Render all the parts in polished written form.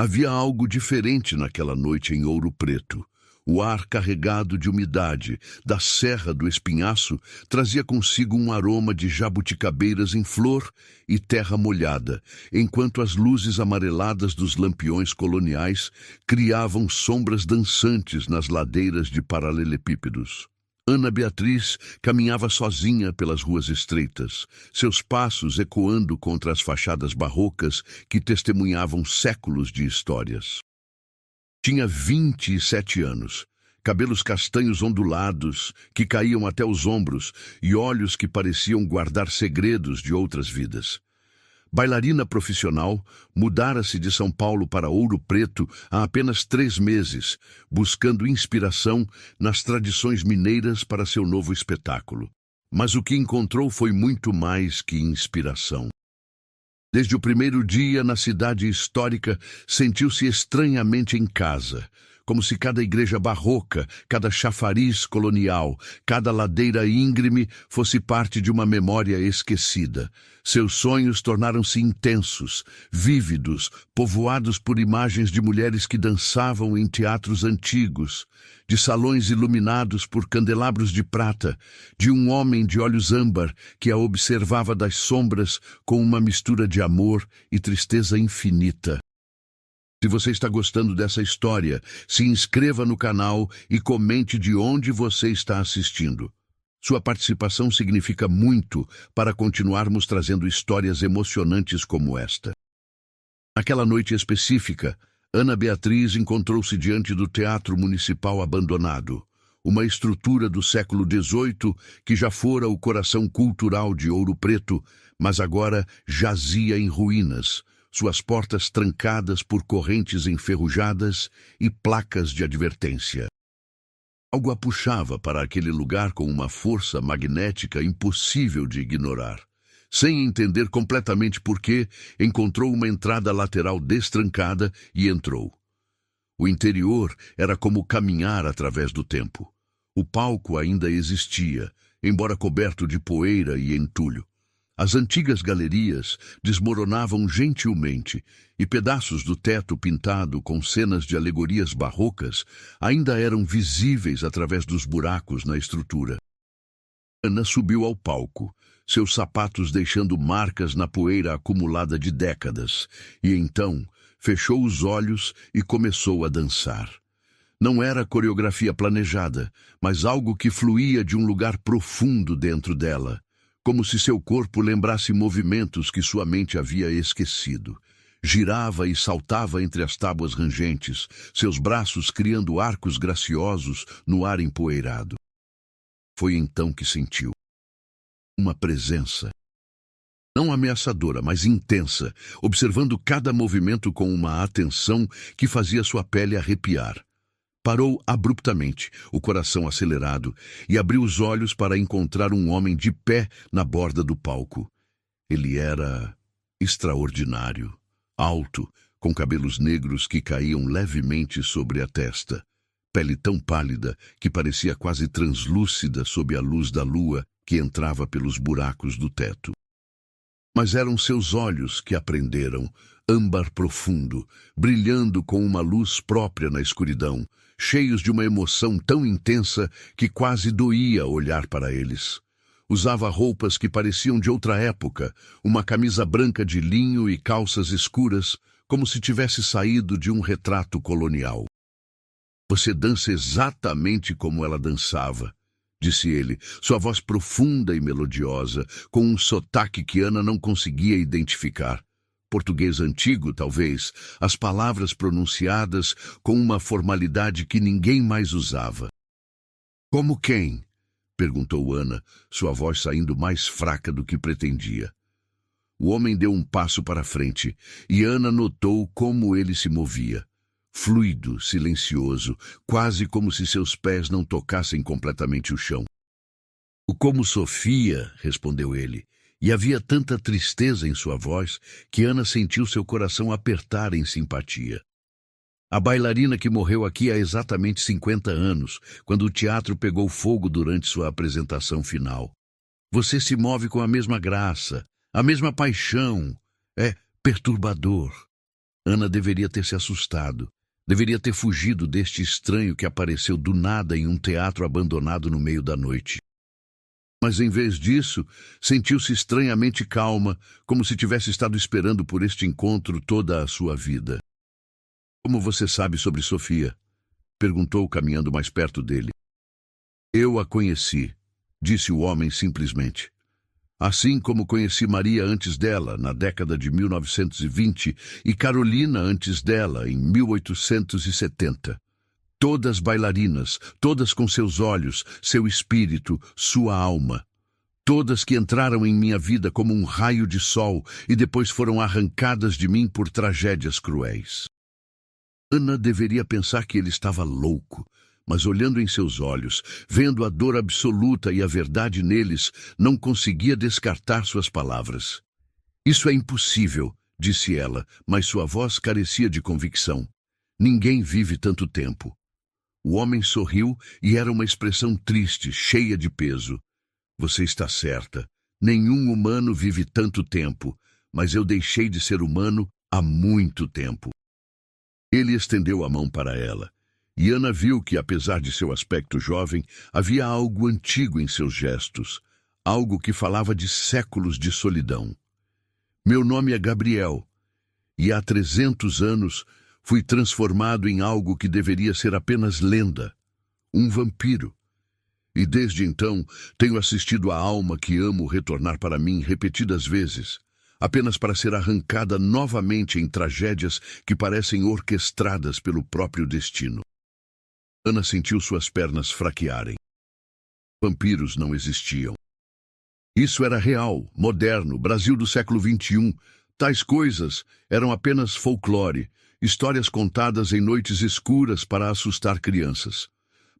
Havia algo diferente naquela noite em Ouro Preto. O ar carregado de umidade da Serra do Espinhaço trazia consigo um aroma de jabuticabeiras em flor e terra molhada, enquanto as luzes amareladas dos lampiões coloniais criavam sombras dançantes nas ladeiras de paralelepípedos. Ana Beatriz caminhava sozinha pelas ruas estreitas, seus passos ecoando contra as fachadas barrocas que testemunhavam séculos de histórias. Tinha 27 anos, cabelos castanhos ondulados que caíam até os ombros e olhos que pareciam guardar segredos de outras vidas. Bailarina profissional, mudara-se de São Paulo para Ouro Preto há apenas 3 meses, buscando inspiração nas tradições mineiras para seu novo espetáculo. Mas o que encontrou foi muito mais que inspiração. Desde o primeiro dia na cidade histórica, sentiu-se estranhamente em casa, como se cada igreja barroca, cada chafariz colonial, cada ladeira íngreme fosse parte de uma memória esquecida. Seus sonhos tornaram-se intensos, vívidos, povoados por imagens de mulheres que dançavam em teatros antigos, de salões iluminados por candelabros de prata, de um homem de olhos âmbar que a observava das sombras com uma mistura de amor e tristeza infinita. Se você está gostando dessa história, se inscreva no canal e comente de onde você está assistindo. Sua participação significa muito para continuarmos trazendo histórias emocionantes como esta. Naquela noite específica, Ana Beatriz encontrou-se diante do Teatro Municipal abandonado, uma estrutura do século XVIII que já fora o coração cultural de Ouro Preto, mas agora jazia em ruínas, suas portas trancadas por correntes enferrujadas e placas de advertência. Algo a puxava para aquele lugar com uma força magnética impossível de ignorar. Sem entender completamente por quê, encontrou uma entrada lateral destrancada e entrou. O interior era como caminhar através do tempo. O palco ainda existia, embora coberto de poeira e entulho. As antigas galerias desmoronavam gentilmente e pedaços do teto pintado com cenas de alegorias barrocas ainda eram visíveis através dos buracos na estrutura. Ana subiu ao palco, seus sapatos deixando marcas na poeira acumulada de décadas, e então fechou os olhos e começou a dançar. Não era coreografia planejada, mas algo que fluía de um lugar profundo dentro dela, como se seu corpo lembrasse movimentos que sua mente havia esquecido. Girava e saltava entre as tábuas rangentes, seus braços criando arcos graciosos no ar empoeirado. Foi então que sentiu uma presença, não ameaçadora, mas intensa, observando cada movimento com uma atenção que fazia sua pele arrepiar. Parou abruptamente, o coração acelerado, e abriu os olhos para encontrar um homem de pé na borda do palco. Ele era extraordinário, alto, com cabelos negros que caíam levemente sobre a testa, pele tão pálida que parecia quase translúcida sob a luz da lua que entrava pelos buracos do teto. Mas eram seus olhos que a prenderam, âmbar profundo, brilhando com uma luz própria na escuridão, cheios de uma emoção tão intensa que quase doía olhar para eles. Usava roupas que pareciam de outra época, uma camisa branca de linho e calças escuras, como se tivesse saído de um retrato colonial. "Você dança exatamente como ela dançava", disse ele, sua voz profunda e melodiosa, com um sotaque que Ana não conseguia identificar. Português antigo, talvez, as palavras pronunciadas com uma formalidade que ninguém mais usava. "Como quem?", perguntou Ana, sua voz saindo mais fraca do que pretendia. O homem deu um passo para frente, e Ana notou como ele se movia. Fluido, silencioso, quase como se seus pés não tocassem completamente o chão. "Como Sofia", respondeu ele, e havia tanta tristeza em sua voz que Ana sentiu seu coração apertar em simpatia. "A bailarina que morreu aqui há exatamente 50 anos, quando o teatro pegou fogo durante sua apresentação final. Você se move com a mesma graça, a mesma paixão. É perturbador." Ana deveria ter se assustado. Deveria ter fugido deste estranho que apareceu do nada em um teatro abandonado no meio da noite. Mas em vez disso, sentiu-se estranhamente calma, como se tivesse estado esperando por este encontro toda a sua vida. "Como você sabe sobre Sofia?" perguntou, caminhando mais perto dele. "Eu a conheci", disse o homem simplesmente. "Assim como conheci Maria antes dela, na década de 1920, e Carolina antes dela, em 1870. Todas bailarinas, todas com seus olhos, seu espírito, sua alma. Todas que entraram em minha vida como um raio de sol e depois foram arrancadas de mim por tragédias cruéis." Ana deveria pensar que ele estava louco, mas olhando em seus olhos, vendo a dor absoluta e a verdade neles, não conseguia descartar suas palavras. "Isso é impossível", disse ela, mas sua voz carecia de convicção. "Ninguém vive tanto tempo." O homem sorriu e era uma expressão triste, cheia de peso. "Você está certa. Nenhum humano vive tanto tempo, mas eu deixei de ser humano há muito tempo." Ele estendeu a mão para ela, e Ana viu que, apesar de seu aspecto jovem, havia algo antigo em seus gestos, algo que falava de séculos de solidão. "Meu nome é Gabriel, e há 300 anos fui transformado em algo que deveria ser apenas lenda, um vampiro. E desde então tenho assistido a alma que amo retornar para mim repetidas vezes, apenas para ser arrancada novamente em tragédias que parecem orquestradas pelo próprio destino." Ana sentiu suas pernas fraquearem. Vampiros não existiam. Isso era real, moderno, Brasil do século XXI. Tais coisas eram apenas folclore, histórias contadas em noites escuras para assustar crianças.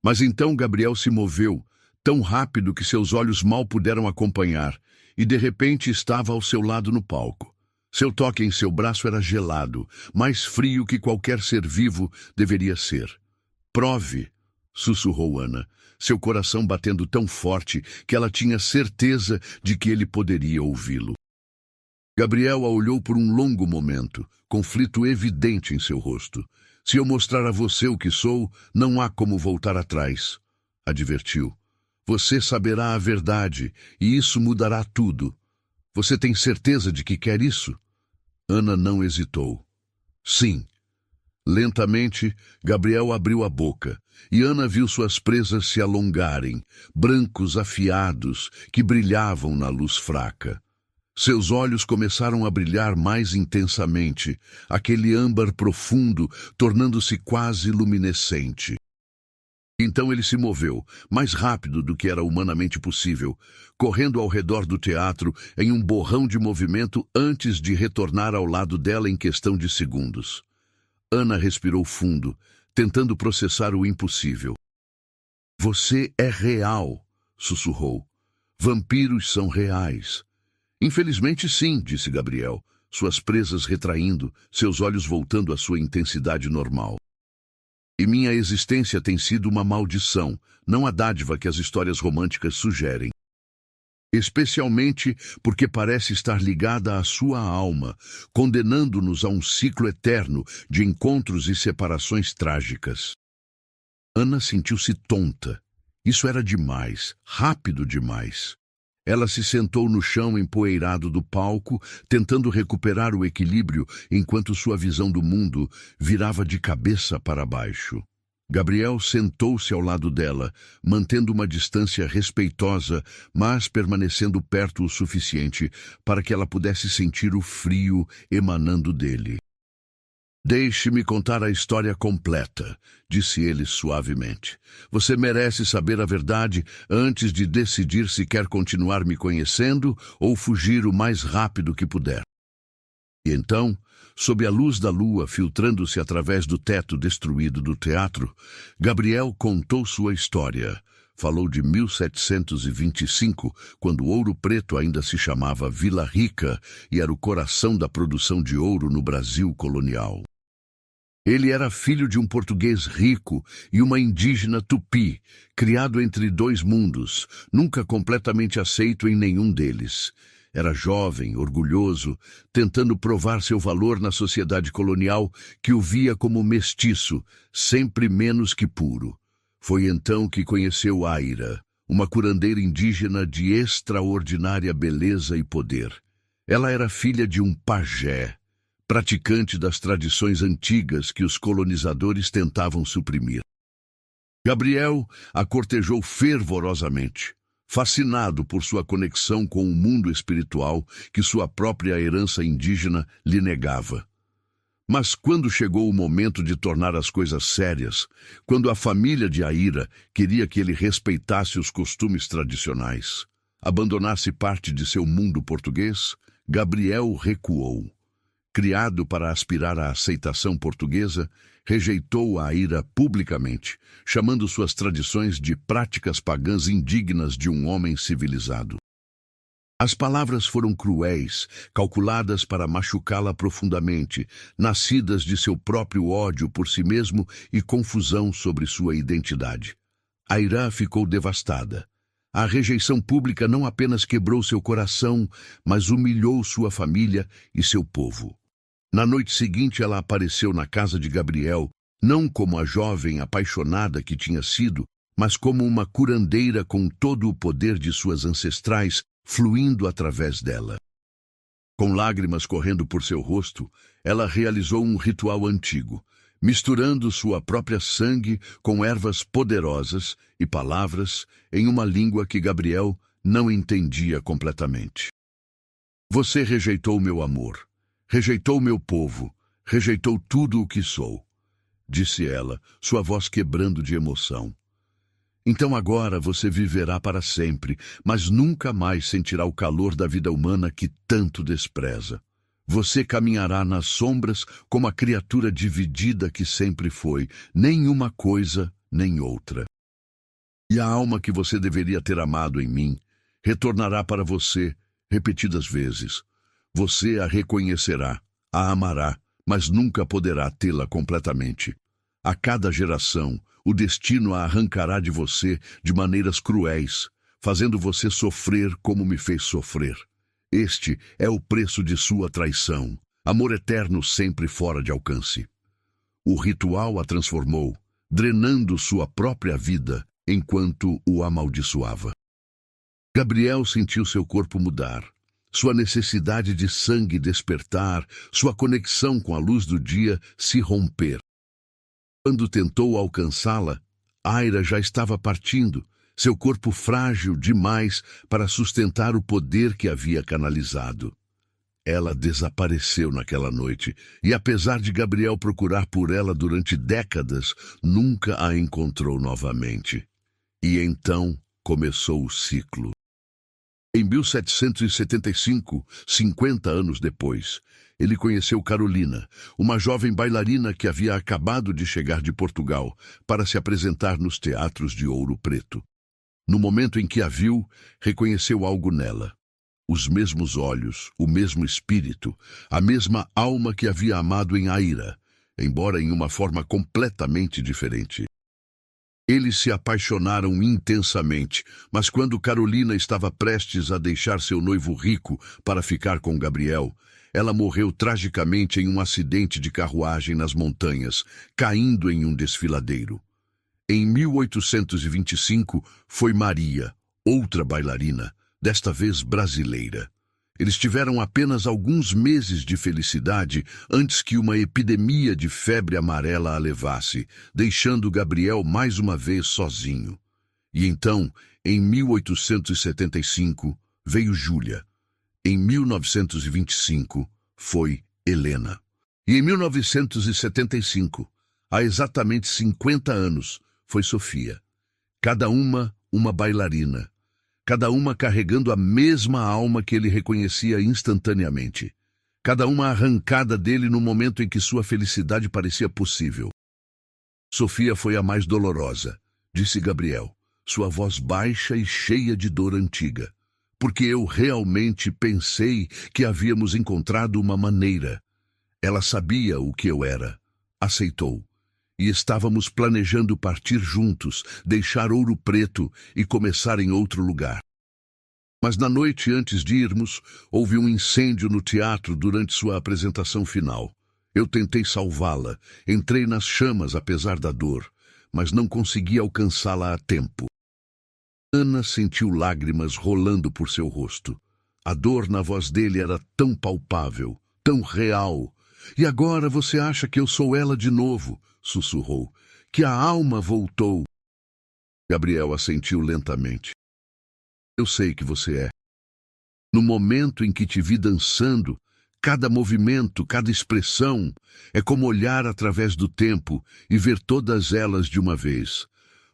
Mas então Gabriel se moveu, tão rápido que seus olhos mal puderam acompanhar, e de repente estava ao seu lado no palco. Seu toque em seu braço era gelado, mais frio que qualquer ser vivo deveria ser. "Prove", sussurrou Ana, seu coração batendo tão forte que ela tinha certeza de que ele poderia ouvi-lo. Gabriel a olhou por um longo momento, conflito evidente em seu rosto. "Se eu mostrar a você o que sou, não há como voltar atrás", advertiu. "Você saberá a verdade, e isso mudará tudo. Você tem certeza de que quer isso?" Ana não hesitou. "Sim." Lentamente, Gabriel abriu a boca, e Ana viu suas presas se alongarem, brancos afiados que brilhavam na luz fraca. Seus olhos começaram a brilhar mais intensamente, aquele âmbar profundo tornando-se quase luminescente. Então ele se moveu, mais rápido do que era humanamente possível, correndo ao redor do teatro em um borrão de movimento antes de retornar ao lado dela em questão de segundos. Ana respirou fundo, tentando processar o impossível. "Você é real", sussurrou. "Vampiros são reais." "Infelizmente sim", disse Gabriel, suas presas retraindo, seus olhos voltando à sua intensidade normal. "E minha existência tem sido uma maldição, não a dádiva que as histórias românticas sugerem. Especialmente porque parece estar ligada à sua alma, condenando-nos a um ciclo eterno de encontros e separações trágicas." Ana sentiu-se tonta. Isso era demais, rápido demais. Ela se sentou no chão empoeirado do palco, tentando recuperar o equilíbrio enquanto sua visão do mundo virava de cabeça para baixo. Gabriel sentou-se ao lado dela, mantendo uma distância respeitosa, mas permanecendo perto o suficiente para que ela pudesse sentir o frio emanando dele. "Deixe-me contar a história completa", disse ele suavemente. "Você merece saber a verdade antes de decidir se quer continuar me conhecendo ou fugir o mais rápido que puder." E então, sob a luz da lua filtrando-se através do teto destruído do teatro, Gabriel contou sua história. Falou de 1725, quando Ouro Preto ainda se chamava Vila Rica e era o coração da produção de ouro no Brasil colonial. Ele era filho de um português rico e uma indígena tupi, criado entre dois mundos, nunca completamente aceito em nenhum deles. Era jovem, orgulhoso, tentando provar seu valor na sociedade colonial que o via como mestiço, sempre menos que puro. Foi então que conheceu Aira, uma curandeira indígena de extraordinária beleza e poder. Ela era filha de um pajé, praticante das tradições antigas que os colonizadores tentavam suprimir. Gabriel a cortejou fervorosamente, fascinado por sua conexão com o mundo espiritual que sua própria herança indígena lhe negava. Mas quando chegou o momento de tornar as coisas sérias, quando a família de Aira queria que ele respeitasse os costumes tradicionais, abandonasse parte de seu mundo português, Gabriel recuou. Criado para aspirar à aceitação portuguesa, rejeitou a Aira publicamente, chamando suas tradições de práticas pagãs indignas de um homem civilizado. As palavras foram cruéis, calculadas para machucá-la profundamente, nascidas de seu próprio ódio por si mesmo e confusão sobre sua identidade. Aira ficou devastada. A rejeição pública não apenas quebrou seu coração, mas humilhou sua família e seu povo. Na noite seguinte, ela apareceu na casa de Gabriel, não como a jovem apaixonada que tinha sido, mas como uma curandeira com todo o poder de suas ancestrais fluindo através dela. Com lágrimas correndo por seu rosto, ela realizou um ritual antigo, misturando sua própria sangue com ervas poderosas e palavras em uma língua que Gabriel não entendia completamente. Você rejeitou meu amor, rejeitou meu povo, rejeitou tudo o que sou, disse ela, sua voz quebrando de emoção. Então agora você viverá para sempre, mas nunca mais sentirá o calor da vida humana que tanto despreza. Você caminhará nas sombras como a criatura dividida que sempre foi, nem uma coisa, nem outra. E a alma que você deveria ter amado em mim retornará para você repetidas vezes. Você a reconhecerá, a amará, mas nunca poderá tê-la completamente. A cada geração, o destino a arrancará de você de maneiras cruéis, fazendo você sofrer como me fez sofrer. Este é o preço de sua traição, amor eterno sempre fora de alcance. O ritual a transformou, drenando sua própria vida enquanto o amaldiçoava. Gabriel sentiu seu corpo mudar, sua necessidade de sangue despertar, sua conexão com a luz do dia se romper. Quando tentou alcançá-la, Aira já estava partindo, seu corpo frágil demais para sustentar o poder que havia canalizado. Ela desapareceu naquela noite, e apesar de Gabriel procurar por ela durante décadas, nunca a encontrou novamente. E então começou o ciclo. Em 1775, 50 anos depois, ele conheceu Carolina, uma jovem bailarina que havia acabado de chegar de Portugal para se apresentar nos teatros de Ouro Preto. No momento em que a viu, reconheceu algo nela. Os mesmos olhos, o mesmo espírito, a mesma alma que havia amado em Aira, embora em uma forma completamente diferente. Eles se apaixonaram intensamente, mas quando Carolina estava prestes a deixar seu noivo rico para ficar com Gabriel, ela morreu tragicamente em um acidente de carruagem nas montanhas, caindo em um desfiladeiro. Em 1825, foi Maria, outra bailarina, desta vez brasileira. Eles tiveram apenas alguns meses de felicidade antes que uma epidemia de febre amarela a levasse, deixando Gabriel mais uma vez sozinho. E então, em 1875, veio Júlia. Em 1925, foi Helena. E em 1975, há exatamente 50 anos, foi Sofia. Cada uma bailarina. Cada uma carregando a mesma alma que ele reconhecia instantaneamente. Cada uma arrancada dele no momento em que sua felicidade parecia possível. Sofia foi a mais dolorosa, disse Gabriel, sua voz baixa e cheia de dor antiga. Porque eu realmente pensei que havíamos encontrado uma maneira. Ela sabia o que eu era, aceitou. E estávamos planejando partir juntos, deixar Ouro Preto e começar em outro lugar. Mas na noite antes de irmos, houve um incêndio no teatro durante sua apresentação final. Eu tentei salvá-la, entrei nas chamas apesar da dor, mas não consegui alcançá-la a tempo. Ana sentiu lágrimas rolando por seu rosto. A dor na voz dele era tão palpável, tão real. E agora você acha que eu sou ela de novo, sussurrou, que a alma voltou. Gabriel assentiu lentamente. Eu sei que você é. No momento em que te vi dançando, cada movimento, cada expressão, é como olhar através do tempo e ver todas elas de uma vez.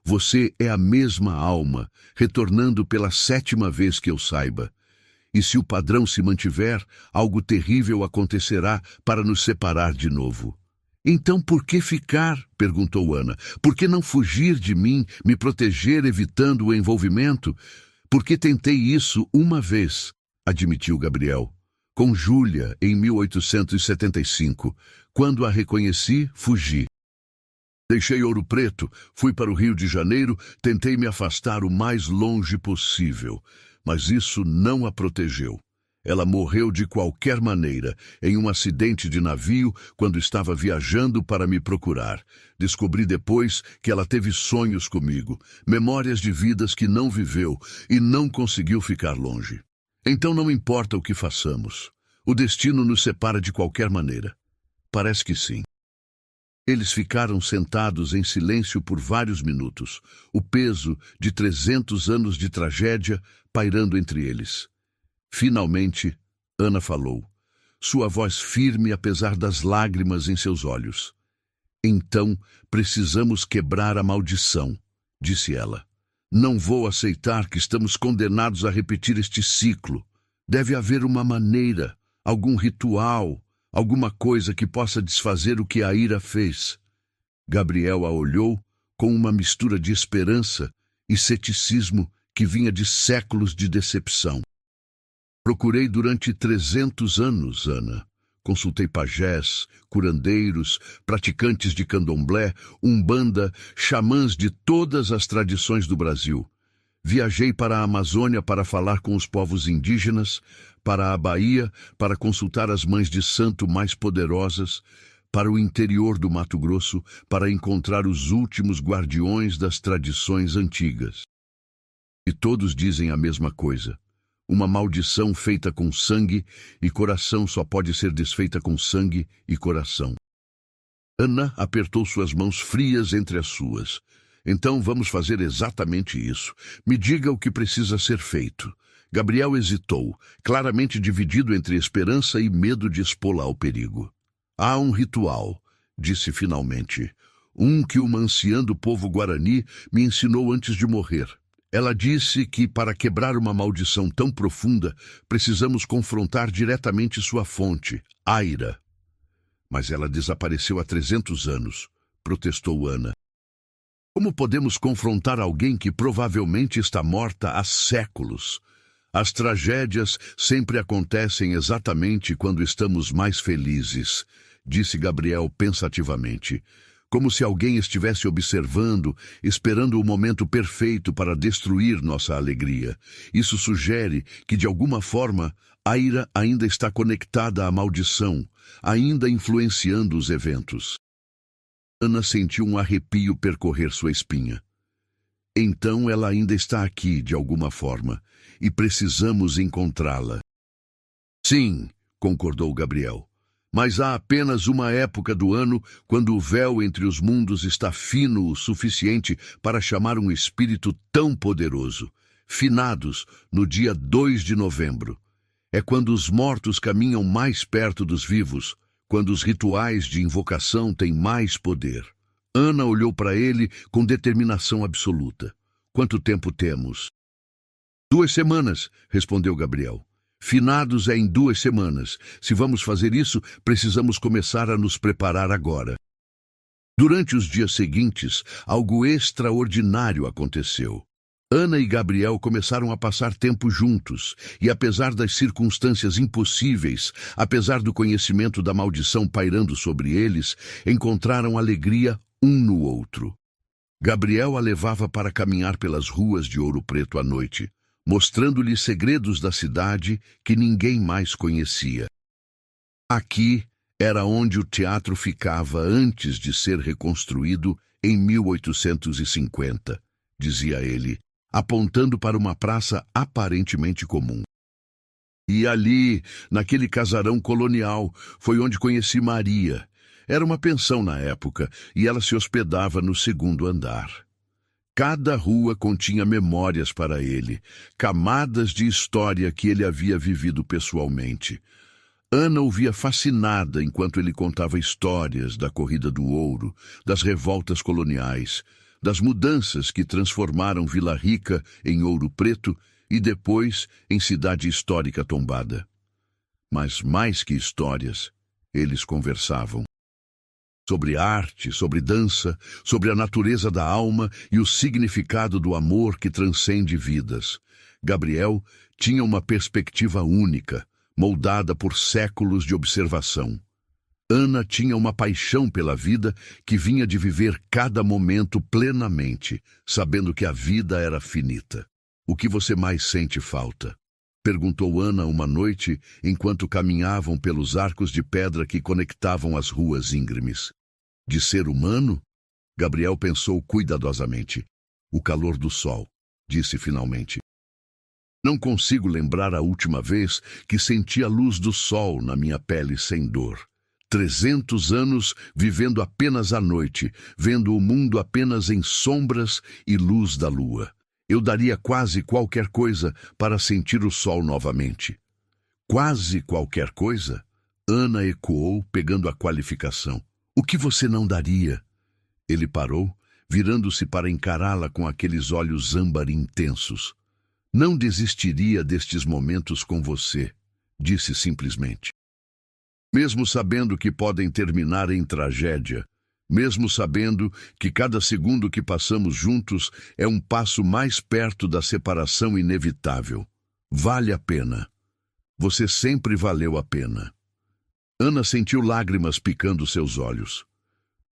Você é a mesma alma, retornando pela 7ª vez que eu saiba. E se o padrão se mantiver, algo terrível acontecerá para nos separar de novo. Então por que ficar? Perguntou Ana. Por que não fugir de mim, me proteger evitando o envolvimento? Porque tentei isso uma vez, admitiu Gabriel. Com Júlia, em 1875. Quando a reconheci, fugi. Deixei Ouro Preto, fui para o Rio de Janeiro, tentei me afastar o mais longe possível. Mas isso não a protegeu. Ela morreu de qualquer maneira, em um acidente de navio, quando estava viajando para me procurar. Descobri depois que ela teve sonhos comigo, memórias de vidas que não viveu e não conseguiu ficar longe. Então não importa o que façamos. O destino nos separa de qualquer maneira. Parece que sim. Eles ficaram sentados em silêncio por vários minutos, o peso de 300 anos de tragédia pairando entre eles. Finalmente, Ana falou, sua voz firme apesar das lágrimas em seus olhos. Então, precisamos quebrar a maldição, disse ela. Não vou aceitar que estamos condenados a repetir este ciclo. Deve haver uma maneira, algum ritual, alguma coisa que possa desfazer o que a ira fez. Gabriel a olhou com uma mistura de esperança e ceticismo que vinha de séculos de decepção. Procurei durante 300 anos, Ana. Consultei pajés, curandeiros, praticantes de candomblé, umbanda, xamãs de todas as tradições do Brasil. Viajei para a Amazônia para falar com os povos indígenas, para a Bahia para consultar as mães de santo mais poderosas, para o interior do Mato Grosso para encontrar os últimos guardiões das tradições antigas. E todos dizem a mesma coisa. Uma maldição feita com sangue e coração só pode ser desfeita com sangue e coração. Ana apertou suas mãos frias entre as suas. Então vamos fazer exatamente isso. Me diga o que precisa ser feito. Gabriel hesitou, claramente dividido entre esperança e medo de expô-la ao perigo. Há um ritual, disse finalmente. Um que uma anciã do povo guarani me ensinou antes de morrer. Ela disse que, para quebrar uma maldição tão profunda, precisamos confrontar diretamente sua fonte, Aira. Mas ela desapareceu há 300 anos, protestou Ana. Como podemos confrontar alguém que provavelmente está morta há séculos? As tragédias sempre acontecem exatamente quando estamos mais felizes, disse Gabriel pensativamente. Como se alguém estivesse observando, esperando o momento perfeito para destruir nossa alegria. Isso sugere que, de alguma forma, a ira ainda está conectada à maldição, ainda influenciando os eventos. Ana sentiu um arrepio percorrer sua espinha. Então ela ainda está aqui, de alguma forma, e precisamos encontrá-la. Sim, concordou Gabriel. Mas há apenas uma época do ano quando o véu entre os mundos está fino o suficiente para chamar um espírito tão poderoso. Finados, no dia 2 de novembro. É quando os mortos caminham mais perto dos vivos, quando os rituais de invocação têm mais poder. Ana olhou para ele com determinação absoluta. Quanto tempo temos? 2 semanas, respondeu Gabriel. Finados é em 2 semanas. Se vamos fazer isso, precisamos começar a nos preparar agora. Durante os dias seguintes, algo extraordinário aconteceu. Ana e Gabriel começaram a passar tempo juntos, e apesar das circunstâncias impossíveis, apesar do conhecimento da maldição pairando sobre eles, encontraram alegria um no outro. Gabriel a levava para caminhar pelas ruas de Ouro Preto à noite, mostrando-lhe segredos da cidade que ninguém mais conhecia. Aqui era onde o teatro ficava antes de ser reconstruído em 1850, dizia ele, apontando para uma praça aparentemente comum. E ali, naquele casarão colonial, foi onde conheci Maria. Era uma pensão na época e ela se hospedava no segundo andar. Cada rua continha memórias para ele, camadas de história que ele havia vivido pessoalmente. Ana ouvia fascinada enquanto ele contava histórias da corrida do ouro, das revoltas coloniais, das mudanças que transformaram Vila Rica em Ouro Preto e depois em cidade histórica tombada. Mas mais que histórias, eles conversavam sobre arte, sobre dança, sobre a natureza da alma e o significado do amor que transcende vidas. Gabriel tinha uma perspectiva única, moldada por séculos de observação. Ana tinha uma paixão pela vida que vinha de viver cada momento plenamente, sabendo que a vida era finita. "O que você mais sente falta?" perguntou Ana uma noite enquanto caminhavam pelos arcos de pedra que conectavam as ruas íngremes. "De ser humano?" Gabriel pensou cuidadosamente. "O calor do sol", disse finalmente. "Não consigo lembrar a última vez que senti a luz do sol na minha pele sem dor. 300 anos vivendo apenas à noite, vendo o mundo apenas em sombras e luz da lua. Eu daria quase qualquer coisa para sentir o sol novamente." "Quase qualquer coisa?" Ana ecoou, pegando a qualificação. "O que você não daria?" Ele parou, virando-se para encará-la com aqueles olhos âmbar intensos. "Não desistiria destes momentos com você", disse simplesmente. "Mesmo sabendo que podem terminar em tragédia, mesmo sabendo que cada segundo que passamos juntos é um passo mais perto da separação inevitável. Vale a pena. Você sempre valeu a pena." Ana sentiu lágrimas picando seus olhos.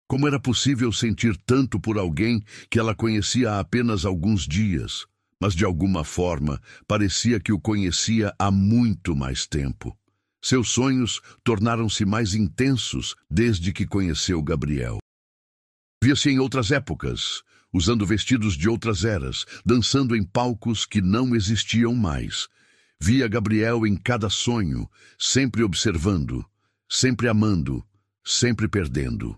Como era possível sentir tanto por alguém que ela conhecia há apenas alguns dias, mas de alguma forma parecia que o conhecia há muito mais tempo. Seus sonhos tornaram-se mais intensos desde que conheceu Gabriel. Via-se em outras épocas, usando vestidos de outras eras, dançando em palcos que não existiam mais. Via Gabriel em cada sonho, sempre observando, sempre amando, sempre perdendo.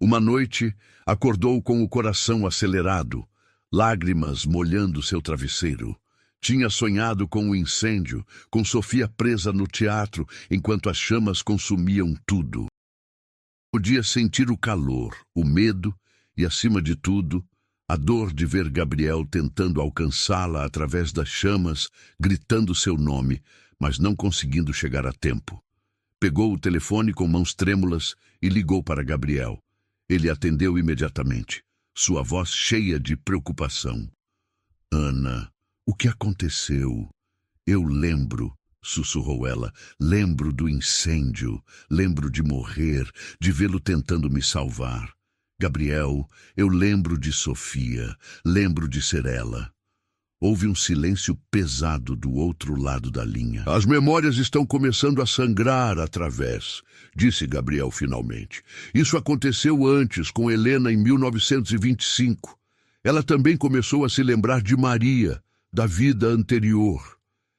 Uma noite, acordou com o coração acelerado, lágrimas molhando seu travesseiro. Tinha sonhado com o incêndio, com Sofia presa no teatro, enquanto as chamas consumiam tudo. Podia sentir o calor, o medo e, acima de tudo, a dor de ver Gabriel tentando alcançá-la através das chamas, gritando seu nome, mas não conseguindo chegar a tempo. Pegou o telefone com mãos trêmulas e ligou para Gabriel. Ele atendeu imediatamente, sua voz cheia de preocupação. "Ana, o que aconteceu?" "Eu lembro", sussurrou ela. "Lembro do incêndio, lembro de morrer, de vê-lo tentando me salvar. Gabriel, eu lembro de Sofia, lembro de ser ela." Houve um silêncio pesado do outro lado da linha. "As memórias estão começando a sangrar através", disse Gabriel finalmente. "Isso aconteceu antes, com Helena, em 1925. Ela também começou a se lembrar de Maria, da vida anterior.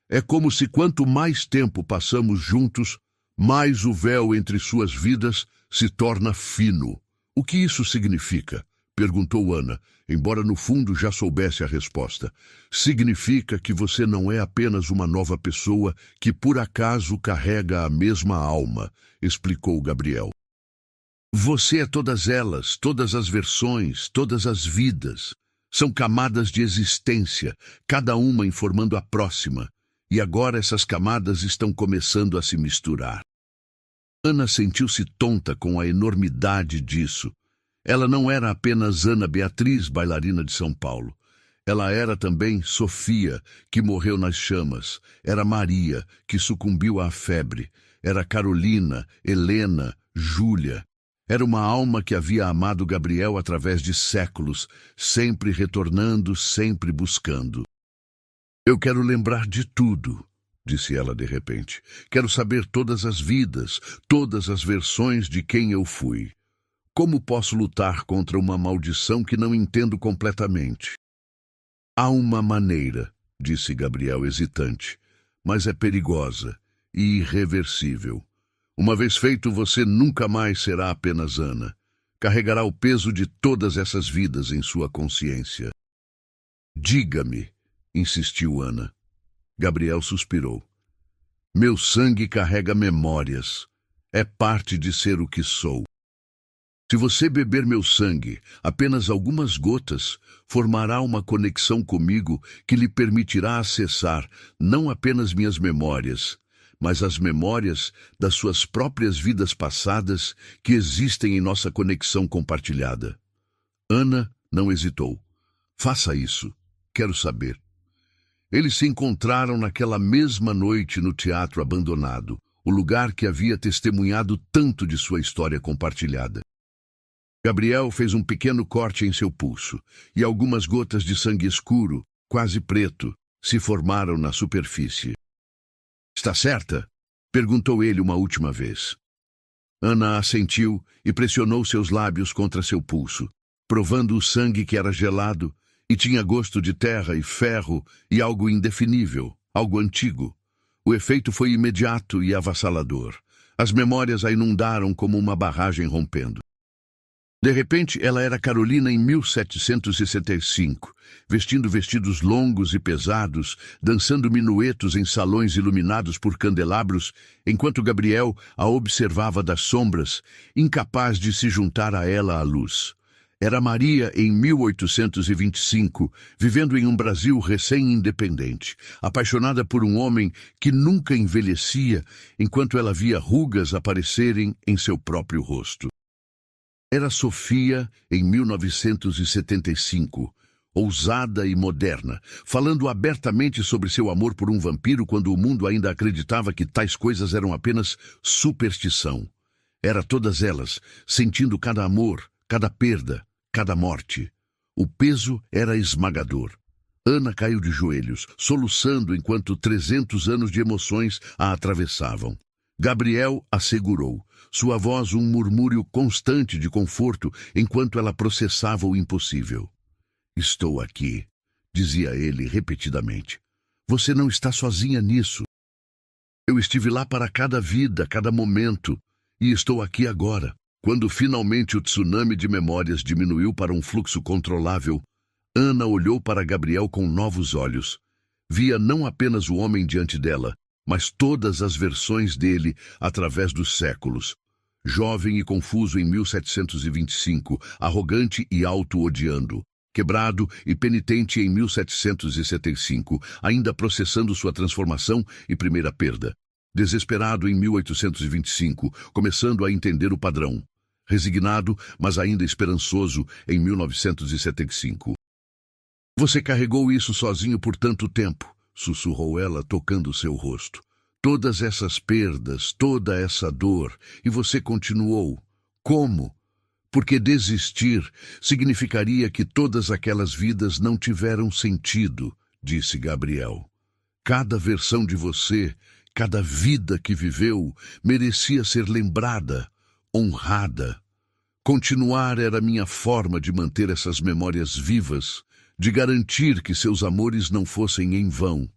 É como se quanto mais tempo passamos juntos, mais o véu entre suas vidas se torna fino." "O que isso significa?" perguntou Ana, embora no fundo já soubesse a resposta. "Significa que você não é apenas uma nova pessoa que por acaso carrega a mesma alma", explicou Gabriel. "Você é todas elas, todas as versões, todas as vidas. São camadas de existência, cada uma informando a próxima. E agora essas camadas estão começando a se misturar." Ana sentiu-se tonta com a enormidade disso. Ela não era apenas Ana Beatriz, bailarina de São Paulo. Ela era também Sofia, que morreu nas chamas. Era Maria, que sucumbiu à febre. Era Carolina, Helena, Júlia. Era uma alma que havia amado Gabriel através de séculos, sempre retornando, sempre buscando. Eu quero lembrar de tudo, disse ela de repente. Quero saber todas as vidas, todas as versões de quem eu fui. Como posso lutar contra uma maldição que não entendo completamente? Há uma maneira, disse Gabriel hesitante, mas é perigosa e irreversível. Uma vez feito, você nunca mais será apenas Ana. Carregará o peso de todas essas vidas em sua consciência. Diga-me, insistiu Ana. Gabriel suspirou. Meu sangue carrega memórias. É parte de ser o que sou. Se você beber meu sangue, apenas algumas gotas, formará uma conexão comigo que lhe permitirá acessar não apenas minhas memórias, mas as memórias das suas próprias vidas passadas que existem em nossa conexão compartilhada. Ana não hesitou. Faça isso. Quero saber. Eles se encontraram naquela mesma noite no teatro abandonado, o lugar que havia testemunhado tanto de sua história compartilhada. Gabriel fez um pequeno corte em seu pulso, e algumas gotas de sangue escuro, quase preto, se formaram na superfície. Está certa? Perguntou ele uma última vez. Ana assentiu e pressionou seus lábios contra seu pulso, provando o sangue que era gelado e tinha gosto de terra e ferro e algo indefinível, algo antigo. O efeito foi imediato e avassalador. As memórias a inundaram como uma barragem rompendo. De repente, ela era Carolina em 1765, vestindo vestidos longos e pesados, dançando minuetos em salões iluminados por candelabros, enquanto Gabriel a observava das sombras, incapaz de se juntar a ela à luz. Era Maria em 1825, vivendo em um Brasil recém-independente, apaixonada por um homem que nunca envelhecia, enquanto ela via rugas aparecerem em seu próprio rosto. Era Sofia em 1975, ousada e moderna, falando abertamente sobre seu amor por um vampiro quando o mundo ainda acreditava que tais coisas eram apenas superstição. Era todas elas, sentindo cada amor, cada perda, cada morte. O peso era esmagador. Ana caiu de joelhos, soluçando enquanto 300 anos de emoções a atravessavam. Gabriel a segurou, sua voz um murmúrio constante de conforto enquanto ela processava o impossível. Estou aqui, dizia ele repetidamente. Você não está sozinha nisso. Eu estive lá para cada vida, cada momento, e estou aqui agora. Quando finalmente o tsunami de memórias diminuiu para um fluxo controlável, Ana olhou para Gabriel com novos olhos. Via não apenas o homem diante dela, mas todas as versões dele através dos séculos. Jovem e confuso em 1725, arrogante e auto-odiando. Quebrado e penitente em 1775, ainda processando sua transformação e primeira perda. Desesperado em 1825, começando a entender o padrão. Resignado, mas ainda esperançoso, em 1975. Você carregou isso sozinho por tanto tempo, sussurrou ela, tocando seu rosto. Todas essas perdas, toda essa dor, e você continuou. Como? Porque desistir significaria que todas aquelas vidas não tiveram sentido, disse Gabriel. Cada versão de você, cada vida que viveu, merecia ser lembrada, honrada. Continuar era minha forma de manter essas memórias vivas, de garantir que seus amores não fossem em vão.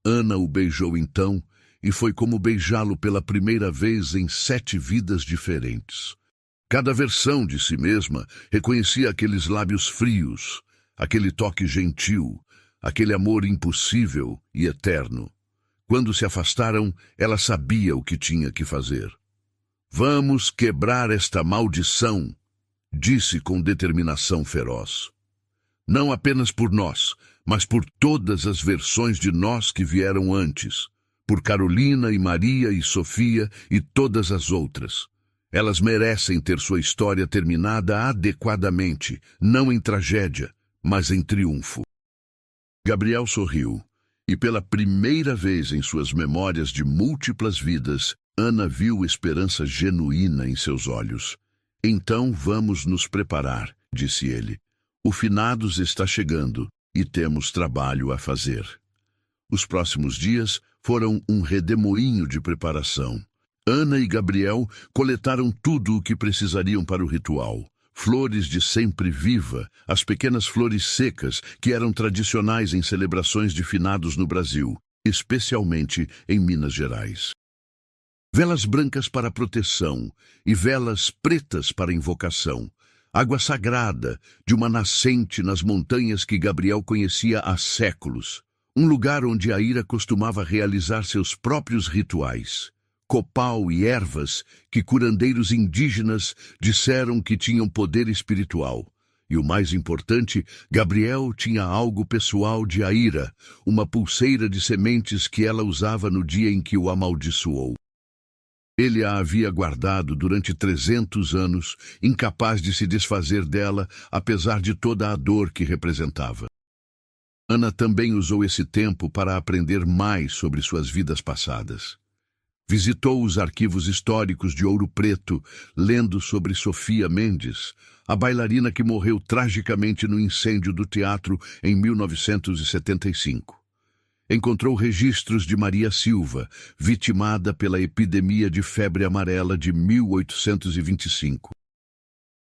Ana o beijou então, e foi como beijá-lo pela primeira vez em 7 vidas diferentes. Cada versão de si mesma reconhecia aqueles lábios frios, aquele toque gentil, aquele amor impossível e eterno. Quando se afastaram, ela sabia o que tinha que fazer. Vamos quebrar esta maldição, disse com determinação feroz. Não apenas por nós, mas por todas as versões de nós que vieram antes. Por Carolina e Maria e Sofia e todas as outras. Elas merecem ter sua história terminada adequadamente, não em tragédia, mas em triunfo. Gabriel sorriu, e pela primeira vez em suas memórias de múltiplas vidas, Ana viu esperança genuína em seus olhos. Então vamos nos preparar, disse ele. O finados está chegando, e temos trabalho a fazer. Os próximos dias foram um redemoinho de preparação. Ana e Gabriel coletaram tudo o que precisariam para o ritual. Flores de sempre-viva, as pequenas flores secas que eram tradicionais em celebrações de finados no Brasil, especialmente em Minas Gerais. Velas brancas para proteção e velas pretas para invocação. Água sagrada de uma nascente nas montanhas que Gabriel conhecia há séculos. Um lugar onde Aíra costumava realizar seus próprios rituais. Copal e ervas que curandeiros indígenas disseram que tinham poder espiritual. E o mais importante, Gabriel tinha algo pessoal de Aíra, uma pulseira de sementes que ela usava no dia em que o amaldiçoou. Ele a havia guardado durante 300 anos, incapaz de se desfazer dela, apesar de toda a dor que representava. Ana também usou esse tempo para aprender mais sobre suas vidas passadas. Visitou os arquivos históricos de Ouro Preto, lendo sobre Sofia Mendes, a bailarina que morreu tragicamente no incêndio do teatro em 1975. Encontrou registros de Maria Silva, vitimada pela epidemia de febre amarela de 1825.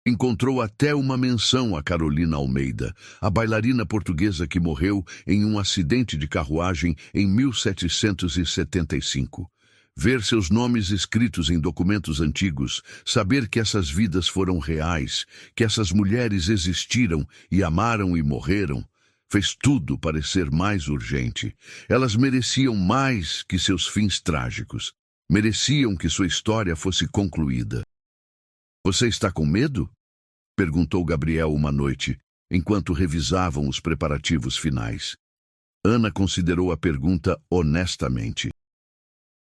Encontrou até uma menção a Carolina Almeida, a bailarina portuguesa que morreu em um acidente de carruagem em 1775. Ver seus nomes escritos em documentos antigos, saber que essas vidas foram reais, que essas mulheres existiram e amaram e morreram, fez tudo parecer mais urgente. Elas mereciam mais que seus fins trágicos. Mereciam que sua história fosse concluída. "Você está com medo?" perguntou Gabriel uma noite, enquanto revisavam os preparativos finais. Ana considerou a pergunta honestamente.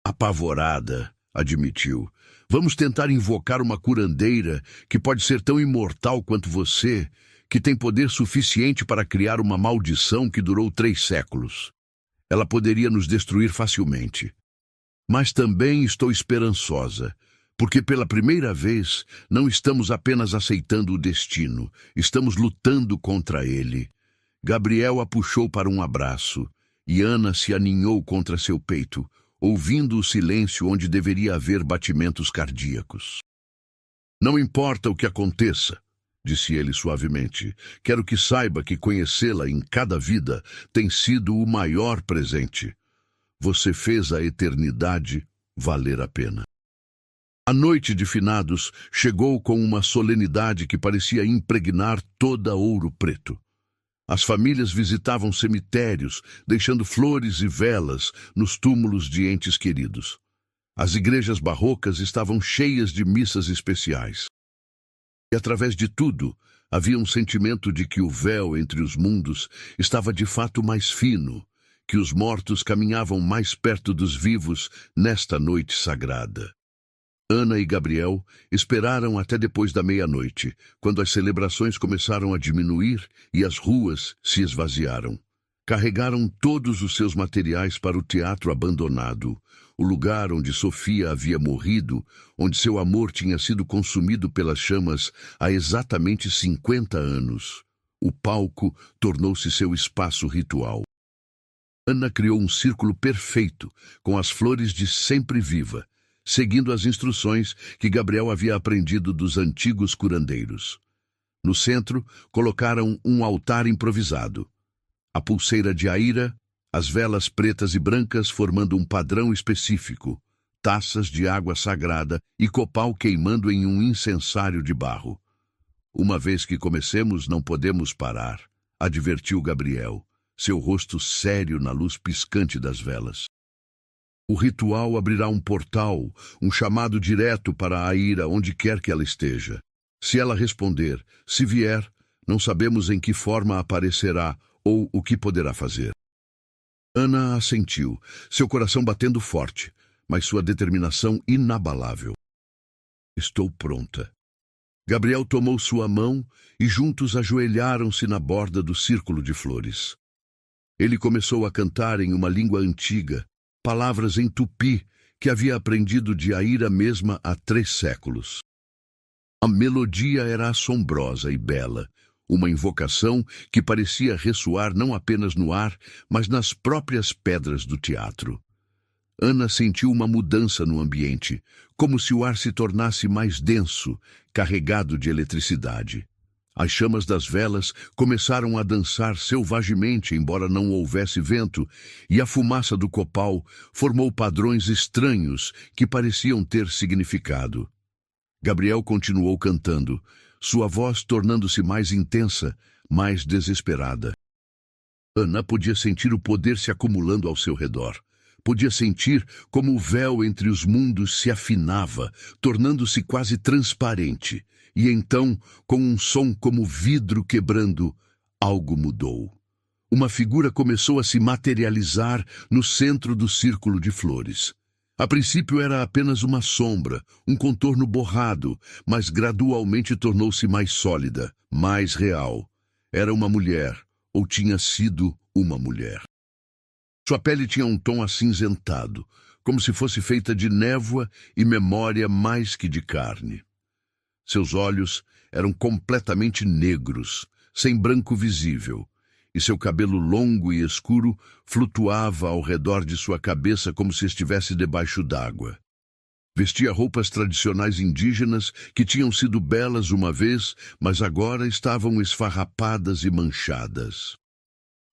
Apavorada, admitiu. "Vamos tentar invocar uma curandeira que pode ser tão imortal quanto você, que tem poder suficiente para criar uma maldição que durou 3 séculos. Ela poderia nos destruir facilmente. Mas também estou esperançosa, porque pela primeira vez não estamos apenas aceitando o destino, estamos lutando contra ele." Gabriel a puxou para um abraço, e Ana se aninhou contra seu peito, ouvindo o silêncio onde deveria haver batimentos cardíacos. "Não importa o que aconteça", disse ele suavemente, "quero que saiba que conhecê-la em cada vida tem sido o maior presente. Você fez a eternidade valer a pena." A noite de finados chegou com uma solenidade que parecia impregnar toda Ouro Preto. As famílias visitavam cemitérios, deixando flores e velas nos túmulos de entes queridos. As igrejas barrocas estavam cheias de missas especiais. E através de tudo, havia um sentimento de que o véu entre os mundos estava de fato mais fino, que os mortos caminhavam mais perto dos vivos nesta noite sagrada. Ana e Gabriel esperaram até depois da meia-noite, quando as celebrações começaram a diminuir e as ruas se esvaziaram. Carregaram todos os seus materiais para o teatro abandonado, o lugar onde Sofia havia morrido, onde seu amor tinha sido consumido pelas chamas há exatamente 50 anos. O palco tornou-se seu espaço ritual. Ana criou um círculo perfeito, com as flores de sempre-viva, seguindo as instruções que Gabriel havia aprendido dos antigos curandeiros. No centro, colocaram um altar improvisado. A pulseira de Aíra, as velas pretas e brancas formando um padrão específico, taças de água sagrada e copal queimando em um incensário de barro. "Uma vez que comecemos, não podemos parar", advertiu Gabriel, seu rosto sério na luz piscante das velas. "O ritual abrirá um portal, um chamado direto para Aíra onde quer que ela esteja. Se ela responder, se vier, não sabemos em que forma aparecerá ou o que poderá fazer." Ana assentiu, seu coração batendo forte, mas sua determinação inabalável. "Estou pronta." Gabriel tomou sua mão e juntos ajoelharam-se na borda do círculo de flores. Ele começou a cantar em uma língua antiga, palavras em tupi que havia aprendido de Aíra mesma há 3 séculos. A melodia era assombrosa e bela, uma invocação que parecia ressoar não apenas no ar, mas nas próprias pedras do teatro. Ana sentiu uma mudança no ambiente, como se o ar se tornasse mais denso, carregado de eletricidade. As chamas das velas começaram a dançar selvagemente, embora não houvesse vento, e a fumaça do copal formou padrões estranhos que pareciam ter significado. Gabriel continuou cantando, sua voz tornando-se mais intensa, mais desesperada. Ana podia sentir o poder se acumulando ao seu redor. Podia sentir como o véu entre os mundos se afinava, tornando-se quase transparente. E então, com um som como vidro quebrando, algo mudou. Uma figura começou a se materializar no centro do círculo de flores. A princípio era apenas uma sombra, um contorno borrado, mas gradualmente tornou-se mais sólida, mais real. Era uma mulher, ou tinha sido uma mulher. Sua pele tinha um tom acinzentado, como se fosse feita de névoa e memória mais que de carne. Seus olhos eram completamente negros, sem branco visível, e seu cabelo longo e escuro flutuava ao redor de sua cabeça como se estivesse debaixo d'água. Vestia roupas tradicionais indígenas que tinham sido belas uma vez, mas agora estavam esfarrapadas e manchadas.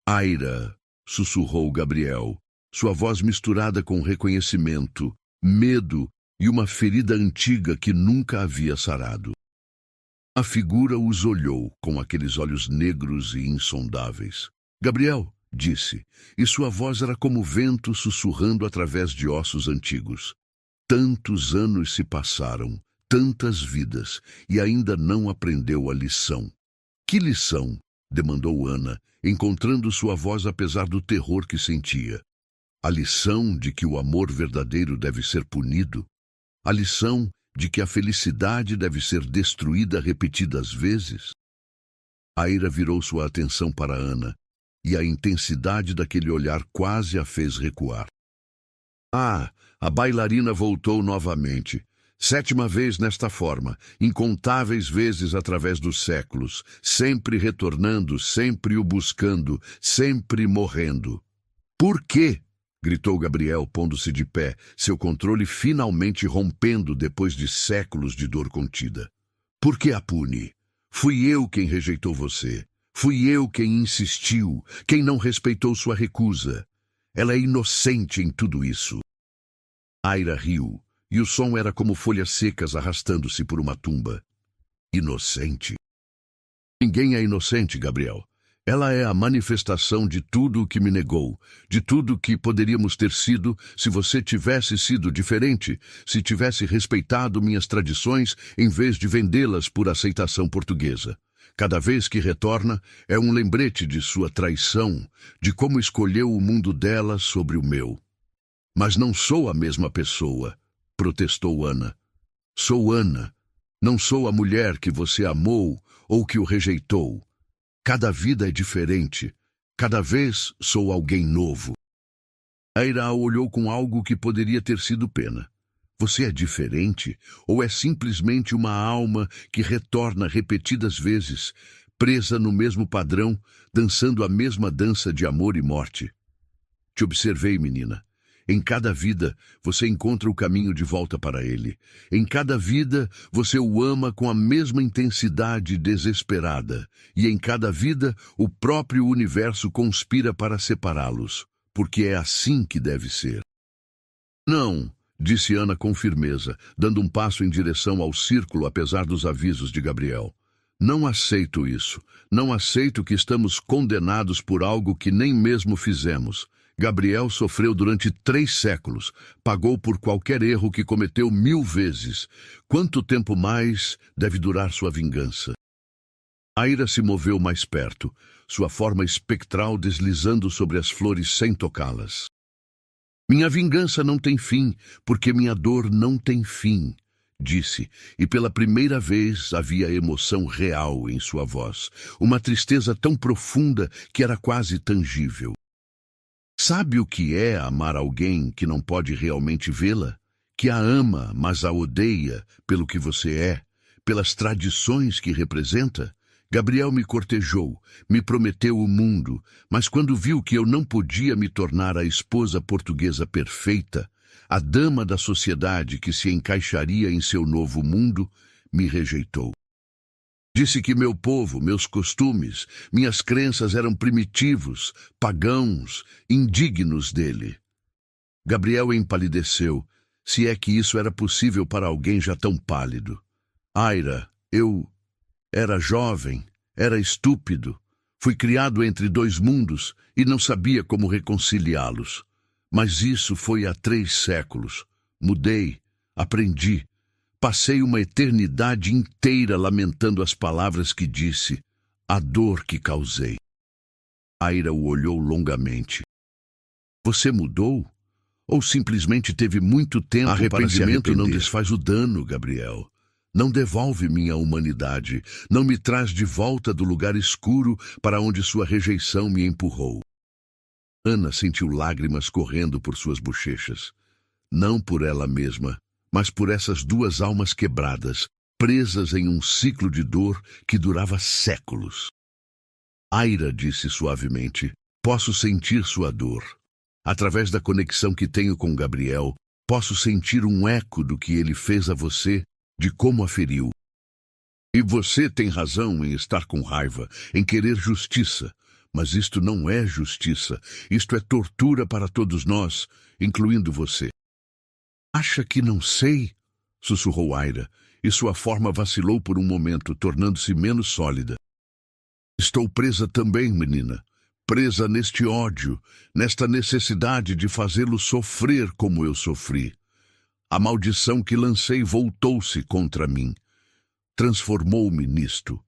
Aira, sussurrou Gabriel, sua voz misturada com reconhecimento, medo e uma ferida antiga que nunca havia sarado. A figura os olhou com aqueles olhos negros e insondáveis. Gabriel, disse, e sua voz era como vento sussurrando através de ossos antigos. Tantos anos se passaram, tantas vidas, e ainda não aprendeu a lição. Que lição? Demandou Ana, encontrando sua voz apesar do terror que sentia. A lição de que o amor verdadeiro deve ser punido? A lição de que a felicidade deve ser destruída repetidas vezes? Aira virou sua atenção para Ana, e a intensidade daquele olhar quase a fez recuar. Ah, a bailarina voltou novamente. 7ª vez nesta forma, incontáveis vezes através dos séculos, sempre retornando, sempre o buscando, sempre morrendo. Por quê? Gritou Gabriel, pondo-se de pé, seu controle finalmente rompendo depois de séculos de dor contida. Por que a pune? Fui eu quem rejeitou você. Fui eu quem insistiu, quem não respeitou sua recusa. Ela é inocente em tudo isso. Aira riu, e o som era como folhas secas arrastando-se por uma tumba. Inocente? Ninguém é inocente, Gabriel. Ela é a manifestação de tudo o que me negou, de tudo que poderíamos ter sido se você tivesse sido diferente, se tivesse respeitado minhas tradições em vez de vendê-las por aceitação portuguesa. Cada vez que retorna, é um lembrete de sua traição, de como escolheu o mundo dela sobre o meu. Mas não sou a mesma pessoa, protestou Ana. Sou Ana. Não sou a mulher que você amou ou que o rejeitou. Cada vida é diferente. Cada vez sou alguém novo. Aira a olhou com algo que poderia ter sido pena. Você é diferente ou é simplesmente uma alma que retorna repetidas vezes, presa no mesmo padrão, dançando a mesma dança de amor e morte? Te observei, menina. Em cada vida, você encontra o caminho de volta para ele. Em cada vida, você o ama com a mesma intensidade desesperada. E em cada vida, o próprio universo conspira para separá-los. Porque é assim que deve ser. Não, disse Ana com firmeza, dando um passo em direção ao círculo apesar dos avisos de Gabriel. Não aceito isso. Não aceito que estamos condenados por algo que nem mesmo fizemos. Gabriel sofreu durante 3 séculos, pagou por qualquer erro que cometeu 1000 vezes. Quanto tempo mais deve durar sua vingança? Aira se moveu mais perto, sua forma espectral deslizando sobre as flores sem tocá-las. Minha vingança não tem fim, porque minha dor não tem fim, disse, e pela primeira vez havia emoção real em sua voz, uma tristeza tão profunda que era quase tangível. Sabe o que é amar alguém que não pode realmente vê-la? Que a ama, mas a odeia pelo que você é, pelas tradições que representa? Gabriel me cortejou, me prometeu o mundo, mas quando viu que eu não podia me tornar a esposa portuguesa perfeita, a dama da sociedade que se encaixaria em seu novo mundo, me rejeitou. Disse que meu povo, meus costumes, minhas crenças eram primitivos, pagãos, indignos dele. Gabriel empalideceu, se é que isso era possível para alguém já tão pálido. Aira, eu era jovem, era estúpido. Fui criado entre dois mundos e não sabia como reconciliá-los. Mas isso foi há 3 séculos. Mudei, aprendi. Passei uma eternidade inteira lamentando as palavras que disse, a dor que causei. Aira o olhou longamente. Você mudou? Ou simplesmente teve muito tempo para se arrepender? Arrependimento não desfaz o dano, Gabriel. Não devolve minha humanidade, não me traz de volta do lugar escuro para onde sua rejeição me empurrou. Ana sentiu lágrimas correndo por suas bochechas. Não por ela mesma, mas por essas 2 almas quebradas, presas em um ciclo de dor que durava séculos. Aira disse suavemente, posso sentir sua dor. Através da conexão que tenho com Gabriel, posso sentir um eco do que ele fez a você, de como a feriu. E você tem razão em estar com raiva, em querer justiça. Mas isto não é justiça. Isto é tortura para todos nós, incluindo você. Acha que não sei? Sussurrou Aira, e sua forma vacilou por um momento, tornando-se menos sólida. Estou presa também, menina. Presa neste ódio, nesta necessidade de fazê-lo sofrer como eu sofri. A maldição que lancei voltou-se contra mim. Transformou-me nisto,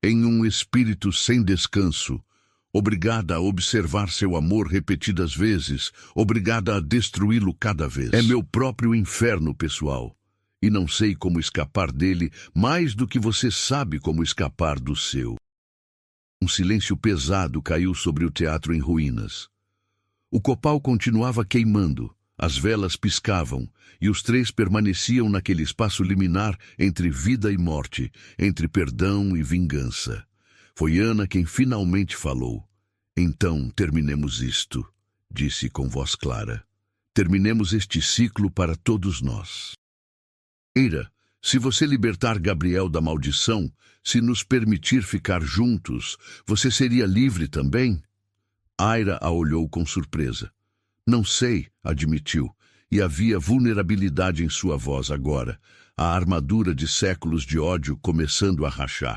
em um espírito sem descanso, obrigada a observar seu amor repetidas vezes, obrigada a destruí-lo cada vez. É meu próprio inferno, pessoal, e não sei como escapar dele mais do que você sabe como escapar do seu. Um silêncio pesado caiu sobre o teatro em ruínas. O copal continuava queimando. As velas piscavam, e os 3 permaneciam naquele espaço liminar entre vida e morte, entre perdão e vingança. Foi Ana quem finalmente falou. Então, terminemos isto, disse com voz clara. Terminemos este ciclo para todos nós. Aira, se você libertar Gabriel da maldição, se nos permitir ficar juntos, você seria livre também? Aira a olhou com surpresa. Não sei, admitiu, e havia vulnerabilidade em sua voz agora, a armadura de séculos de ódio começando a rachar.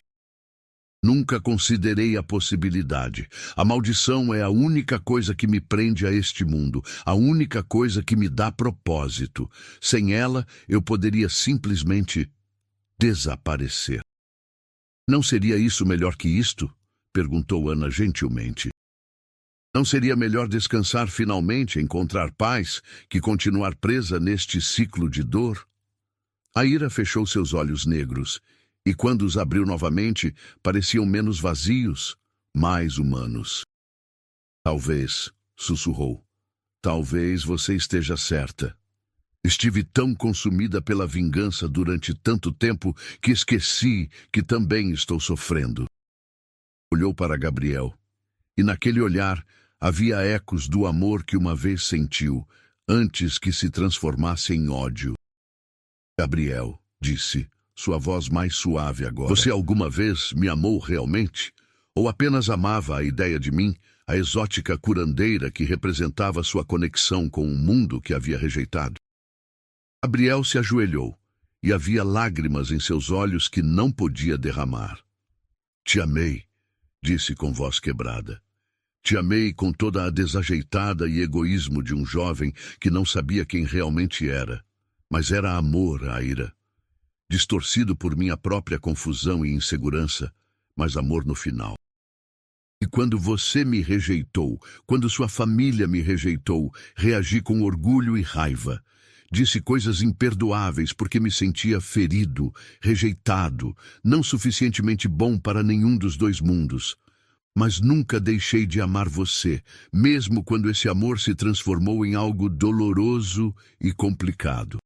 Nunca considerei a possibilidade. A maldição é a única coisa que me prende a este mundo, a única coisa que me dá propósito. Sem ela, eu poderia simplesmente desaparecer. Não seria isso melhor que isto? Perguntou Ana gentilmente. Não seria melhor descansar finalmente, encontrar paz, que continuar presa neste ciclo de dor? Aira fechou seus olhos negros, e quando os abriu novamente, pareciam menos vazios, mais humanos. Talvez, sussurrou, talvez você esteja certa. Estive tão consumida pela vingança durante tanto tempo que esqueci que também estou sofrendo. Olhou para Gabriel, e naquele olhar havia ecos do amor que uma vez sentiu, antes que se transformasse em ódio. Gabriel, disse, sua voz mais suave agora. Você alguma vez me amou realmente? Ou apenas amava a ideia de mim, a exótica curandeira que representava sua conexão com um mundo que havia rejeitado? Gabriel se ajoelhou, e havia lágrimas em seus olhos que não podia derramar. Te amei, disse com voz quebrada. Te amei com toda a desajeitada e egoísmo de um jovem que não sabia quem realmente era. Mas era amor, Aira. Distorcido por minha própria confusão e insegurança, mas amor no final. E quando você me rejeitou, quando sua família me rejeitou, reagi com orgulho e raiva. Disse coisas imperdoáveis porque me sentia ferido, rejeitado, não suficientemente bom para nenhum dos 2 mundos. Mas nunca deixei de amar você, mesmo quando esse amor se transformou em algo doloroso e complicado.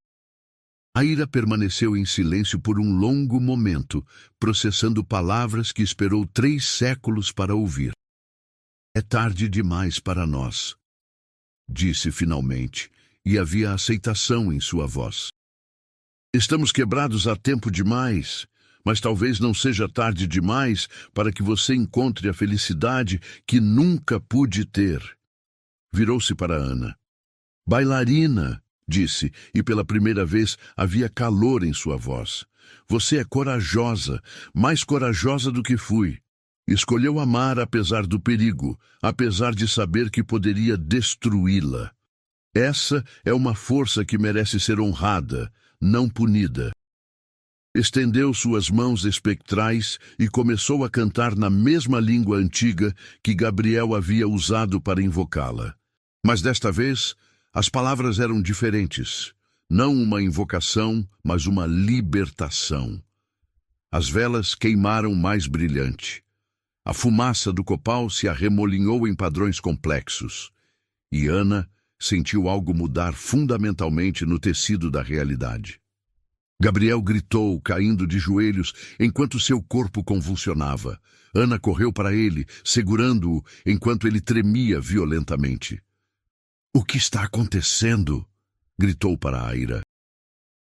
Aira permaneceu em silêncio por um longo momento, processando palavras que esperou 3 séculos para ouvir. É tarde demais para nós, disse finalmente, e havia aceitação em sua voz. Estamos quebrados há tempo demais, mas talvez não seja tarde demais para que você encontre a felicidade que nunca pude ter. Virou-se para Ana. Bailarina, disse, e pela primeira vez havia calor em sua voz. Você é corajosa, mais corajosa do que fui. Escolheu amar apesar do perigo, apesar de saber que poderia destruí-la. Essa é uma força que merece ser honrada, não punida. Estendeu suas mãos espectrais e começou a cantar na mesma língua antiga que Gabriel havia usado para invocá-la. Mas desta vez, as palavras eram diferentes. Não uma invocação, mas uma libertação. As velas queimaram mais brilhante. A fumaça do copal se arremolinhou em padrões complexos. E Ana sentiu algo mudar fundamentalmente no tecido da realidade. Gabriel gritou, caindo de joelhos, enquanto seu corpo convulsionava. Ana correu para ele, segurando-o, enquanto ele tremia violentamente. "O que está acontecendo?" gritou para Aira.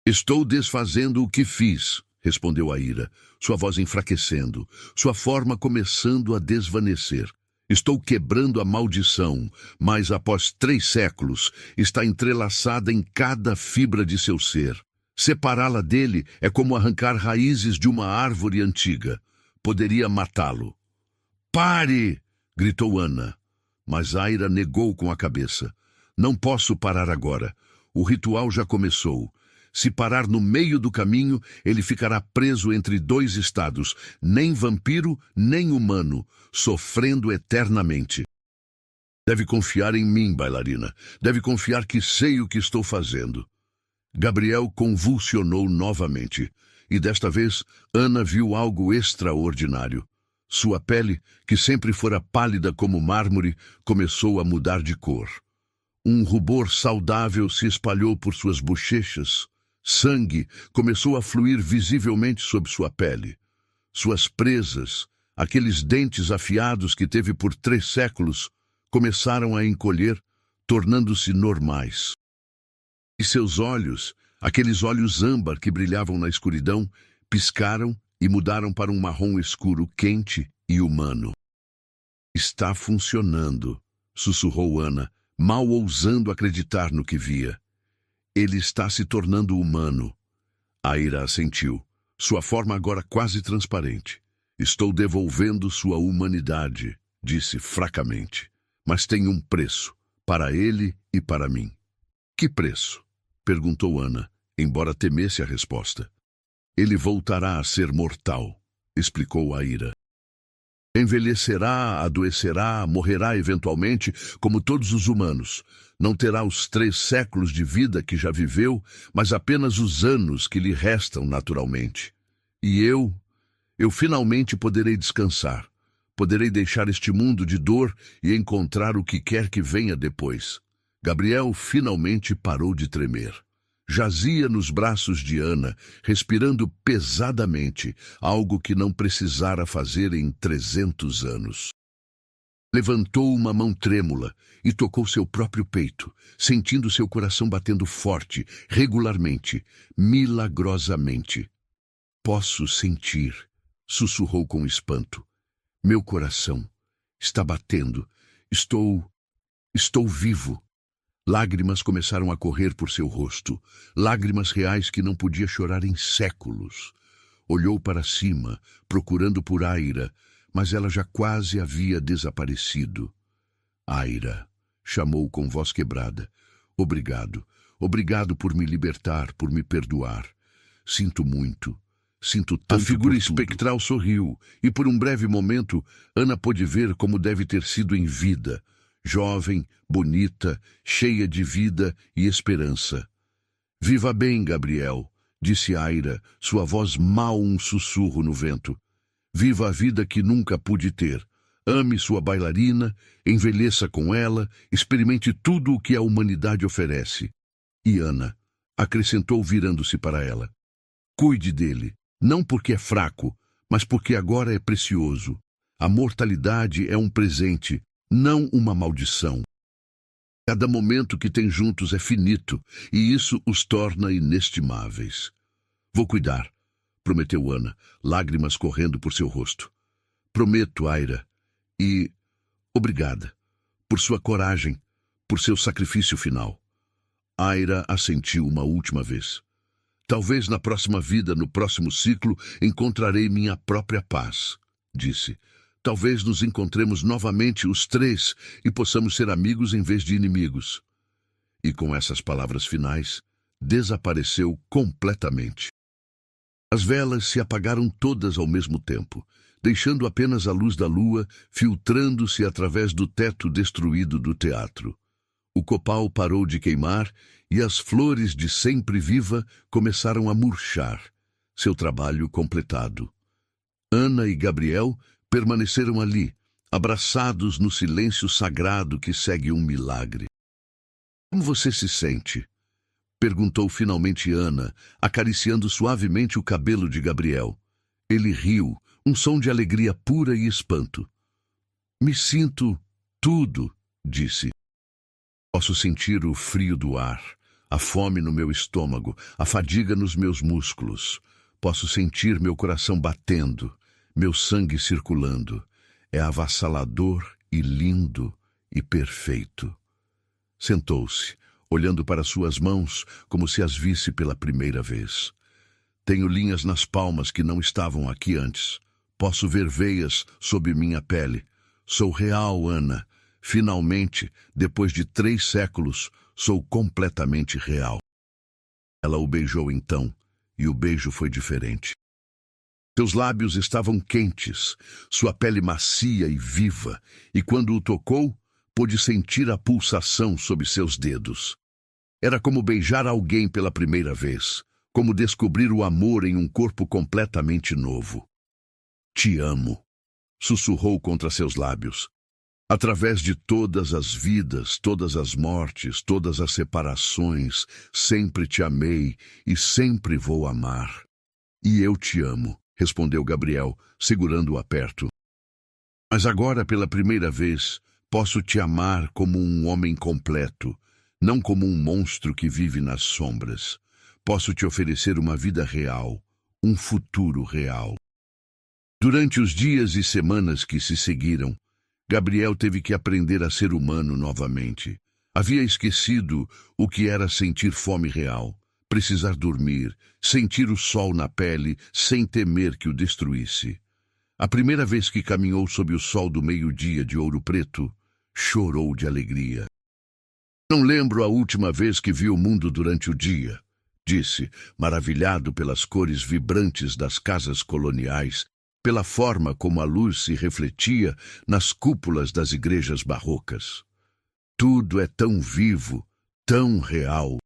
"Estou desfazendo o que fiz", respondeu Aira, sua voz enfraquecendo, sua forma começando a desvanecer. "Estou quebrando a maldição, mas após 3 séculos, está entrelaçada em cada fibra de seu ser. Separá-la dele é como arrancar raízes de uma árvore antiga. Poderia matá-lo." "Pare!" gritou Ana. Mas Aira negou com a cabeça. "Não posso parar agora. O ritual já começou. Se parar no meio do caminho, ele ficará preso entre 2 estados, nem vampiro, nem humano, sofrendo eternamente. Deve confiar em mim, bailarina. Deve confiar que sei o que estou fazendo." Gabriel convulsionou novamente, e desta vez Ana viu algo extraordinário. Sua pele, que sempre fora pálida como mármore, começou a mudar de cor. Um rubor saudável se espalhou por suas bochechas. Sangue começou a fluir visivelmente sob sua pele. Suas presas, aqueles dentes afiados que teve por 3 séculos, começaram a encolher, tornando-se normais. E seus olhos, aqueles olhos âmbar que brilhavam na escuridão, piscaram e mudaram para um marrom escuro quente e humano. "Está funcionando", sussurrou Ana, mal ousando acreditar no que via. "Ele está se tornando humano." Aira assentiu, sua forma agora quase transparente. "Estou devolvendo sua humanidade", disse fracamente. "Mas tem um preço, para ele e para mim." "Que preço?" perguntou Ana, embora temesse a resposta. "Ele voltará a ser mortal", explicou Aira. "Envelhecerá, adoecerá, morrerá eventualmente, como todos os humanos. Não terá os 3 séculos de vida que já viveu, mas apenas os anos que lhe restam naturalmente. E eu finalmente poderei descansar. Poderei deixar este mundo de dor e encontrar o que quer que venha depois." Gabriel finalmente parou de tremer. Jazia nos braços de Ana, respirando pesadamente, algo que não precisara fazer em 300 anos. Levantou uma mão trêmula e tocou seu próprio peito, sentindo seu coração batendo forte, regularmente, milagrosamente. "Posso sentir", sussurrou com espanto. "Meu coração está batendo. Estou vivo." Lágrimas começaram a correr por seu rosto, lágrimas reais que não podia chorar em séculos. Olhou para cima, procurando por Aira, mas ela já quase havia desaparecido. "Aira", chamou com voz quebrada. "Obrigado. Obrigado por me libertar, por me perdoar. Sinto muito. Sinto tanto." A figura espectral sorriu, e por um breve momento, Ana pôde ver como deve ter sido em vida. Jovem, bonita, cheia de vida e esperança. "Viva bem, Gabriel", disse Aira, sua voz mal um sussurro no vento. "Viva a vida que nunca pude ter. Ame sua bailarina, envelheça com ela, experimente tudo o que a humanidade oferece." E Ana acrescentou virando-se para ela. Cuide dele, não porque é fraco, mas porque agora é precioso. A mortalidade é um presente, não uma maldição. Cada momento que tem juntos é finito, e isso os torna inestimáveis. Vou cuidar, prometeu Ana, lágrimas correndo por seu rosto. Prometo, Aira, e obrigada por sua coragem, por seu sacrifício final. Aira assentiu uma última vez. Talvez na próxima vida, no próximo ciclo, encontrarei minha própria paz, disse. Talvez nos encontremos novamente os três e possamos ser amigos em vez de inimigos. E com essas palavras finais, desapareceu completamente. As velas se apagaram todas ao mesmo tempo, deixando apenas a luz da lua filtrando-se através do teto destruído do teatro. O copal parou de queimar e as flores de sempre viva começaram a murchar, seu trabalho completado. Ana e Gabriel permaneceram ali, abraçados no silêncio sagrado que segue um milagre. Como você se sente? Perguntou finalmente Ana, acariciando suavemente o cabelo de Gabriel. Ele riu, um som de alegria pura e espanto. Me sinto tudo, disse. Posso sentir o frio do ar, a fome no meu estômago, a fadiga nos meus músculos. Posso sentir meu coração batendo, meu sangue circulando. É avassalador e lindo e perfeito. Sentou-se, olhando para suas mãos como se as visse pela primeira vez. Tenho linhas nas palmas que não estavam aqui antes. Posso ver veias sob minha pele. Sou real, Ana. Finalmente, depois de 3 séculos, sou completamente real. Ela o beijou então, e o beijo foi diferente. Seus lábios estavam quentes, sua pele macia e viva, e quando o tocou, pôde sentir a pulsação sob seus dedos. Era como beijar alguém pela primeira vez, como descobrir o amor em um corpo completamente novo. Te amo, sussurrou contra seus lábios. Através de todas as vidas, todas as mortes, todas as separações, sempre te amei e sempre vou amar. E eu te amo, respondeu Gabriel, segurando-o perto. Mas agora, pela primeira vez, posso te amar como um homem completo, não como um monstro que vive nas sombras. Posso te oferecer uma vida real, um futuro real. Durante os dias e semanas que se seguiram, Gabriel teve que aprender a ser humano novamente. Havia esquecido o que era sentir fome real, precisar dormir, sentir o sol na pele sem temer que o destruísse. A primeira vez que caminhou sob o sol do meio-dia de Ouro Preto, chorou de alegria. Não lembro a última vez que vi o mundo durante o dia, disse, maravilhado pelas cores vibrantes das casas coloniais, pela forma como a luz se refletia nas cúpulas das igrejas barrocas. Tudo é tão vivo, tão real.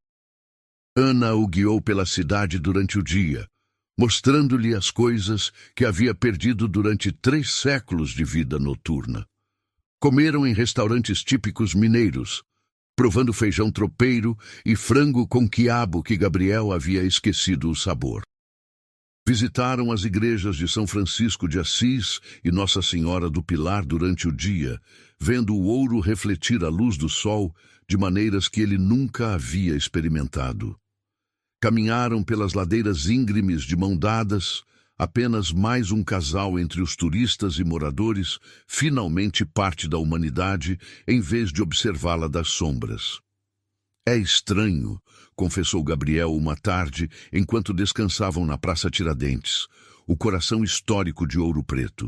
Ana o guiou pela cidade durante o dia, mostrando-lhe as coisas que havia perdido durante 3 séculos de vida noturna. Comeram em restaurantes típicos mineiros, provando feijão tropeiro e frango com quiabo que Gabriel havia esquecido o sabor. Visitaram as igrejas de São Francisco de Assis e Nossa Senhora do Pilar durante o dia, vendo o ouro refletir a luz do sol de maneiras que ele nunca havia experimentado. Caminharam pelas ladeiras íngremes de mão dadas, apenas mais um casal entre os turistas e moradores, finalmente parte da humanidade, em vez de observá-la das sombras. É estranho, confessou Gabriel uma tarde, enquanto descansavam na Praça Tiradentes, o coração histórico de Ouro Preto.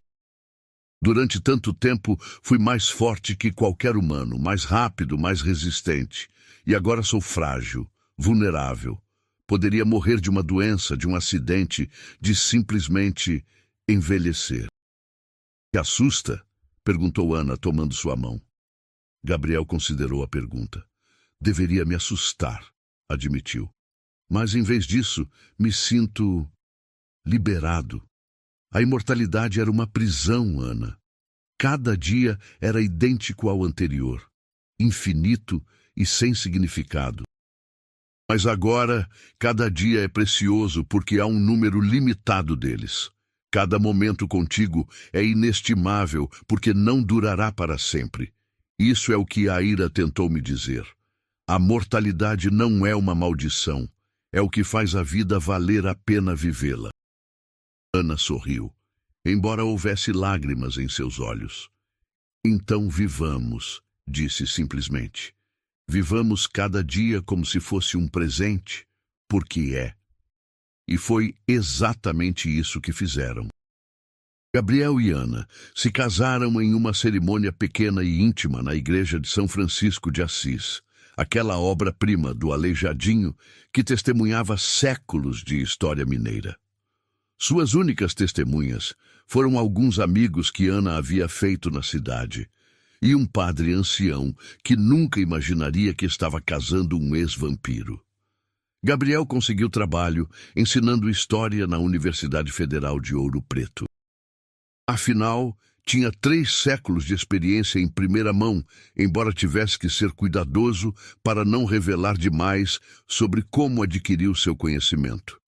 Durante tanto tempo fui mais forte que qualquer humano, mais rápido, mais resistente. E agora sou frágil, vulnerável. Poderia morrer de uma doença, de um acidente, de simplesmente envelhecer. Te assusta? Perguntou Ana, tomando sua mão. Gabriel considerou a pergunta. Deveria me assustar, admitiu. Mas, em vez disso, me sinto liberado. A imortalidade era uma prisão, Ana. Cada dia era idêntico ao anterior, infinito e sem significado. Mas agora, cada dia é precioso porque há um número limitado deles. Cada momento contigo é inestimável porque não durará para sempre. Isso é o que a ira tentou me dizer. A mortalidade não é uma maldição. É o que faz a vida valer a pena vivê-la. Ana sorriu, embora houvesse lágrimas em seus olhos. Então vivamos, disse simplesmente. Vivamos cada dia como se fosse um presente, porque é. E foi exatamente isso que fizeram. Gabriel e Ana se casaram em uma cerimônia pequena e íntima na igreja de São Francisco de Assis, aquela obra-prima do Aleijadinho que testemunhava séculos de história mineira. Suas únicas testemunhas foram alguns amigos que Ana havia feito na cidade e um padre ancião que nunca imaginaria que estava casando um ex-vampiro. Gabriel conseguiu trabalho ensinando história na Universidade Federal de Ouro Preto. Afinal, tinha 3 séculos de experiência em primeira mão, embora tivesse que ser cuidadoso para não revelar demais sobre como adquiriu seu conhecimento.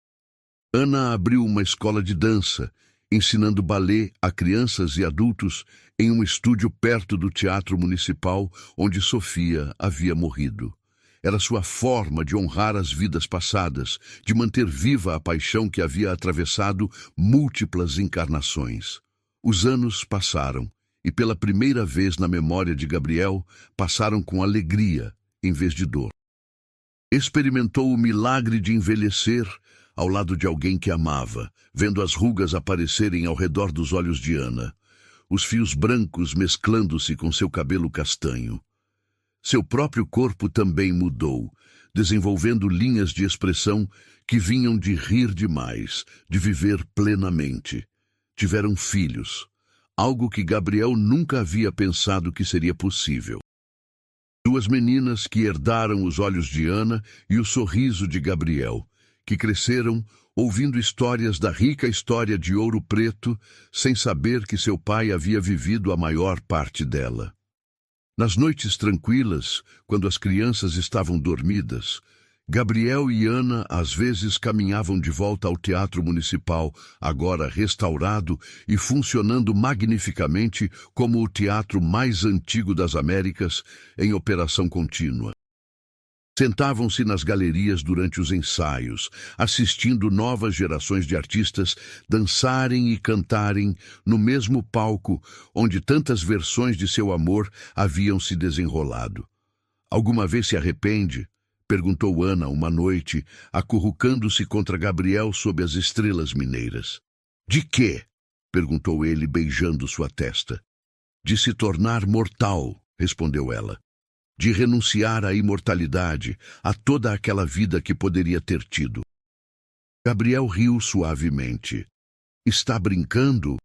Ana abriu uma escola de dança, ensinando balé a crianças e adultos em um estúdio perto do Teatro Municipal, onde Sofia havia morrido. Era sua forma de honrar as vidas passadas, de manter viva a paixão que havia atravessado múltiplas encarnações. Os anos passaram, e pela primeira vez na memória de Gabriel, passaram com alegria, em vez de dor. Experimentou o milagre de envelhecer ao lado de alguém que amava, vendo as rugas aparecerem ao redor dos olhos de Ana, os fios brancos mesclando-se com seu cabelo castanho. Seu próprio corpo também mudou, desenvolvendo linhas de expressão que vinham de rir demais, de viver plenamente. Tiveram filhos, algo que Gabriel nunca havia pensado que seria possível. 2 meninas que herdaram os olhos de Ana e o sorriso de Gabriel, que cresceram ouvindo histórias da rica história de Ouro Preto, sem saber que seu pai havia vivido a maior parte dela. Nas noites tranquilas, quando as crianças estavam dormidas, Gabriel e Ana às vezes caminhavam de volta ao Teatro Municipal, agora restaurado e funcionando magnificamente como o teatro mais antigo das Américas, em operação contínua. Sentavam-se nas galerias durante os ensaios, assistindo novas gerações de artistas dançarem e cantarem no mesmo palco onde tantas versões de seu amor haviam se desenrolado. Alguma vez se arrepende? Perguntou Ana uma noite, acurrucando-se contra Gabriel sob as estrelas mineiras. De quê? Perguntou ele, beijando sua testa. De se tornar mortal, respondeu ela. De renunciar à imortalidade, a toda aquela vida que poderia ter tido. Gabriel riu suavemente. Está brincando?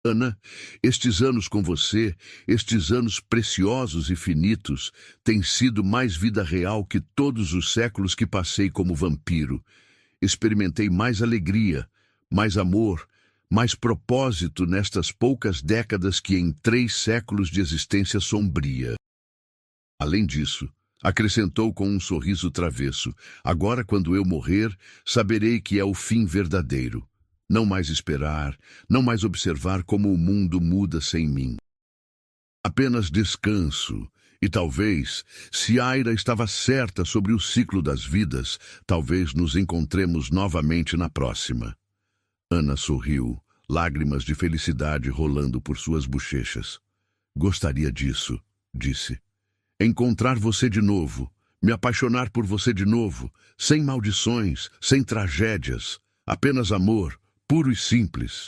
Ana, estes anos com você, estes anos preciosos e finitos, têm sido mais vida real que todos os séculos que passei como vampiro. Experimentei mais alegria, mais amor, mais propósito nestas poucas décadas que em 3 séculos de existência sombria. Além disso, acrescentou com um sorriso travesso, agora quando eu morrer, saberei que é o fim verdadeiro. Não mais esperar, não mais observar como o mundo muda sem mim. Apenas descanso, e talvez, se Aira estava certa sobre o ciclo das vidas, talvez nos encontremos novamente na próxima. Ana sorriu, lágrimas de felicidade rolando por suas bochechas. Gostaria disso, disse. Encontrar você de novo, me apaixonar por você de novo, sem maldições, sem tragédias, apenas amor, puro e simples.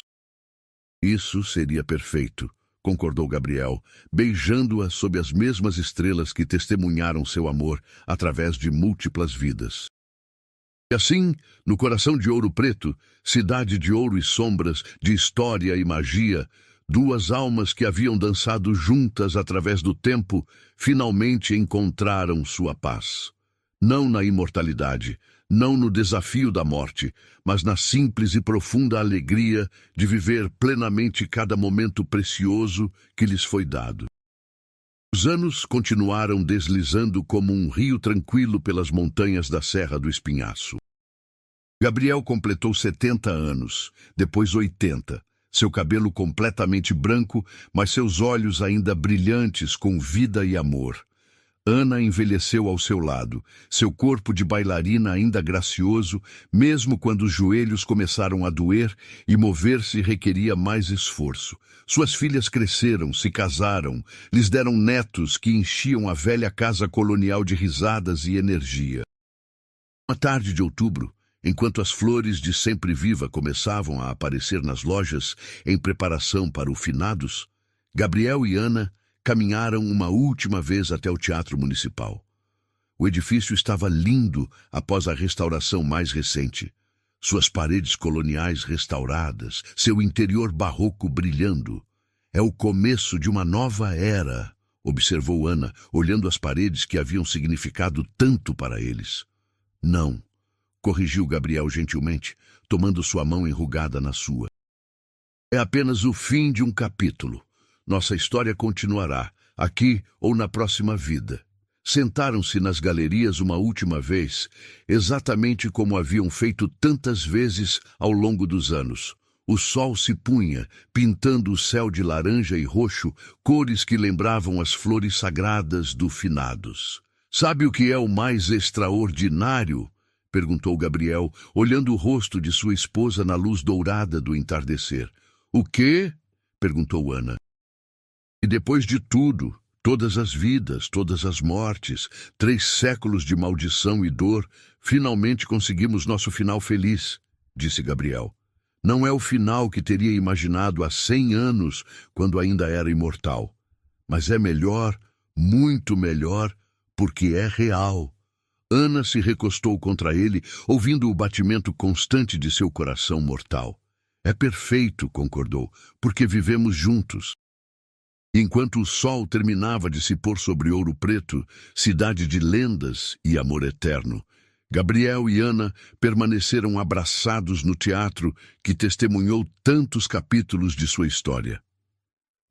Isso seria perfeito, concordou Gabriel, beijando-a sob as mesmas estrelas que testemunharam seu amor através de múltiplas vidas. E assim, no coração de Ouro Preto, cidade de ouro e sombras, de história e magia, 2 almas que haviam dançado juntas através do tempo, finalmente encontraram sua paz. Não na imortalidade, não no desafio da morte, mas na simples e profunda alegria de viver plenamente cada momento precioso que lhes foi dado. Os anos continuaram deslizando como um rio tranquilo pelas montanhas da Serra do Espinhaço. Gabriel completou 70 anos, depois 80, seu cabelo completamente branco, mas seus olhos ainda brilhantes com vida e amor. Ana envelheceu ao seu lado, seu corpo de bailarina ainda gracioso, mesmo quando os joelhos começaram a doer e mover-se requeria mais esforço. Suas filhas cresceram, se casaram, lhes deram netos que enchiam a velha casa colonial de risadas e energia. Uma tarde de outubro, enquanto as flores de Sempre Viva começavam a aparecer nas lojas em preparação para o finados, Gabriel e Ana caminharam uma última vez até o Teatro Municipal. O edifício estava lindo após a restauração mais recente. Suas paredes coloniais restauradas, seu interior barroco brilhando. É o começo de uma nova era, observou Ana, olhando as paredes que haviam significado tanto para eles. Não, corrigiu Gabriel gentilmente, tomando sua mão enrugada na sua. É apenas o fim de um capítulo. Nossa história continuará, aqui ou na próxima vida. Sentaram-se nas galerias uma última vez, exatamente como haviam feito tantas vezes ao longo dos anos. O sol se punha, pintando o céu de laranja e roxo, cores que lembravam as flores sagradas do finados. Sabe o que é o mais extraordinário? Perguntou Gabriel, olhando o rosto de sua esposa na luz dourada do entardecer. O quê? Perguntou Ana. E depois de tudo, todas as vidas, todas as mortes, 3 séculos de maldição e dor, finalmente conseguimos nosso final feliz, disse Gabriel. Não é o final que teria imaginado há 100 anos, quando ainda era imortal. Mas é melhor, muito melhor, porque é real. Ana se recostou contra ele, ouvindo o batimento constante de seu coração mortal. É perfeito, concordou, porque vivemos juntos. Enquanto o sol terminava de se pôr sobre Ouro Preto, cidade de lendas e amor eterno, Gabriel e Ana permaneceram abraçados no teatro que testemunhou tantos capítulos de sua história.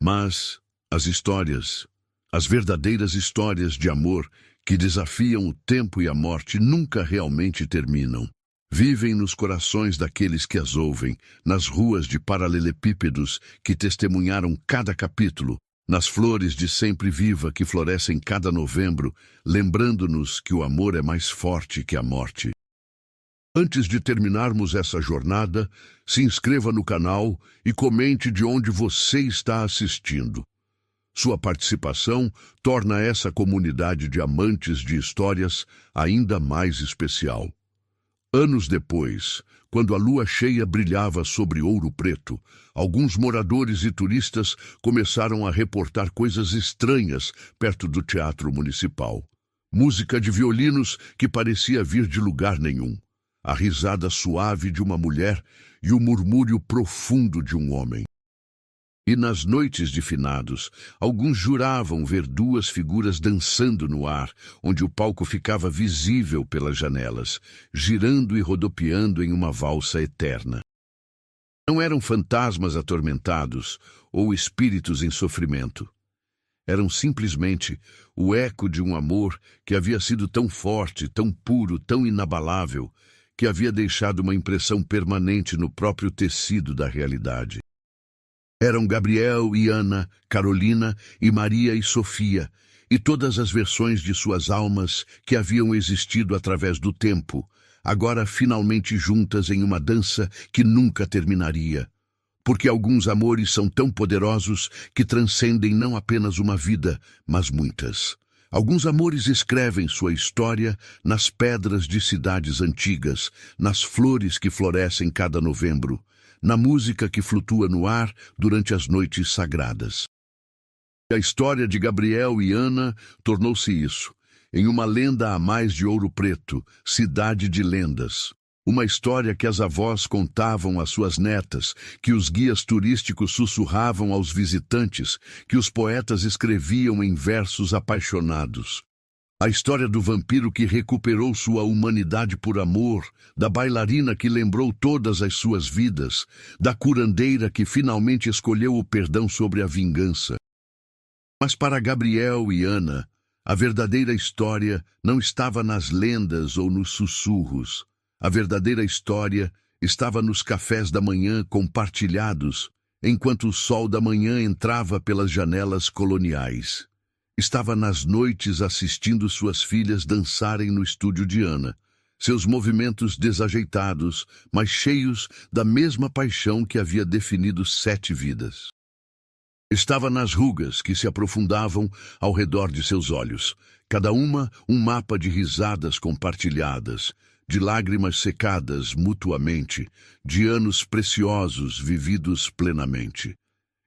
Mas as histórias, as verdadeiras histórias de amor que desafiam o tempo e a morte nunca realmente terminam. Vivem nos corações daqueles que as ouvem, nas ruas de paralelepípedos que testemunharam cada capítulo, nas flores de Sempre Viva que florescem cada novembro, lembrando-nos que o amor é mais forte que a morte. Antes de terminarmos essa jornada, se inscreva no canal e comente de onde você está assistindo. Sua participação torna essa comunidade de amantes de histórias ainda mais especial. Anos depois, quando a lua cheia brilhava sobre Ouro Preto, alguns moradores e turistas começaram a reportar coisas estranhas perto do Teatro Municipal. Música de violinos que parecia vir de lugar nenhum, a risada suave de uma mulher e o murmúrio profundo de um homem. E nas noites de finados, alguns juravam ver 2 figuras dançando no ar, onde o palco ficava visível pelas janelas, girando e rodopiando em uma valsa eterna. Não eram fantasmas atormentados ou espíritos em sofrimento. Eram simplesmente o eco de um amor que havia sido tão forte, tão puro, tão inabalável, que havia deixado uma impressão permanente no próprio tecido da realidade. Eram Gabriel e Ana, Carolina e Maria e Sofia, e todas as versões de suas almas que haviam existido através do tempo, agora finalmente juntas em uma dança que nunca terminaria. Porque alguns amores são tão poderosos que transcendem não apenas uma vida, mas muitas. Alguns amores escrevem sua história nas pedras de cidades antigas, nas flores que florescem cada novembro, na música que flutua no ar durante as noites sagradas. A história de Gabriel e Ana tornou-se isso, em uma lenda a mais de Ouro Preto, cidade de lendas. Uma história que as avós contavam às suas netas, que os guias turísticos sussurravam aos visitantes, que os poetas escreviam em versos apaixonados. A história do vampiro que recuperou sua humanidade por amor, da bailarina que lembrou todas as suas vidas, da curandeira que finalmente escolheu o perdão sobre a vingança. Mas para Gabriel e Ana, a verdadeira história não estava nas lendas ou nos sussurros. A verdadeira história estava nos cafés da manhã compartilhados, enquanto o sol da manhã entrava pelas janelas coloniais. Estava nas noites assistindo suas filhas dançarem no estúdio de Ana, seus movimentos desajeitados, mas cheios da mesma paixão que havia definido 7 vidas. Estava nas rugas que se aprofundavam ao redor de seus olhos, cada uma um mapa de risadas compartilhadas, de lágrimas secadas mutuamente, de anos preciosos vividos plenamente.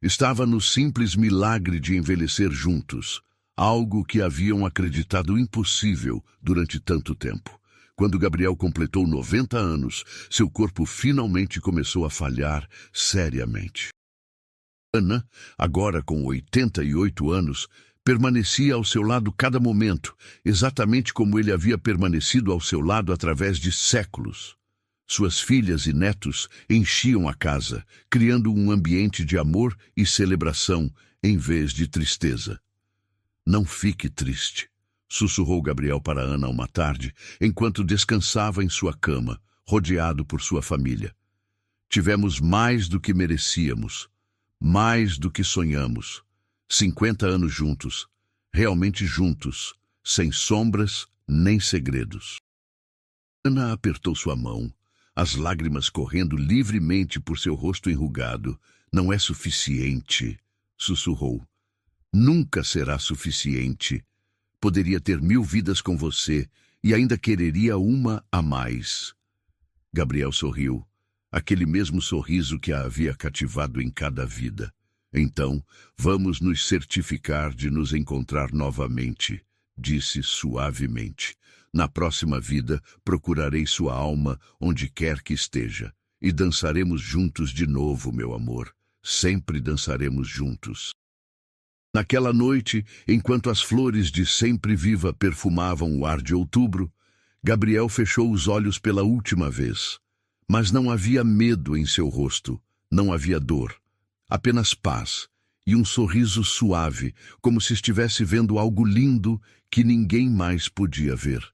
Estava no simples milagre de envelhecer juntos, algo que haviam acreditado impossível durante tanto tempo. Quando Gabriel completou 90 anos, seu corpo finalmente começou a falhar seriamente. Ana, agora com 88 anos, permanecia ao seu lado cada momento, exatamente como ele havia permanecido ao seu lado através de séculos. Suas filhas e netos enchiam a casa, criando um ambiente de amor e celebração em vez de tristeza. "Não fique triste", sussurrou Gabriel para Ana uma tarde, enquanto descansava em sua cama, rodeado por sua família. "Tivemos mais do que merecíamos, mais do que sonhamos. 50 anos juntos, realmente juntos, sem sombras nem segredos." Ana apertou sua mão, as lágrimas correndo livremente por seu rosto enrugado. "Não é suficiente", sussurrou. "Nunca será suficiente. Poderia ter 1000 vidas com você e ainda quereria uma a mais." Gabriel sorriu, aquele mesmo sorriso que a havia cativado em cada vida. "Então, vamos nos certificar de nos encontrar novamente", disse suavemente. "Na próxima vida, procurarei sua alma onde quer que esteja. E dançaremos juntos de novo, meu amor. Sempre dançaremos juntos." Naquela noite, enquanto as flores de Sempre Viva perfumavam o ar de outubro, Gabriel fechou os olhos pela última vez. Mas não havia medo em seu rosto, não havia dor. Apenas paz e um sorriso suave, como se estivesse vendo algo lindo que ninguém mais podia ver.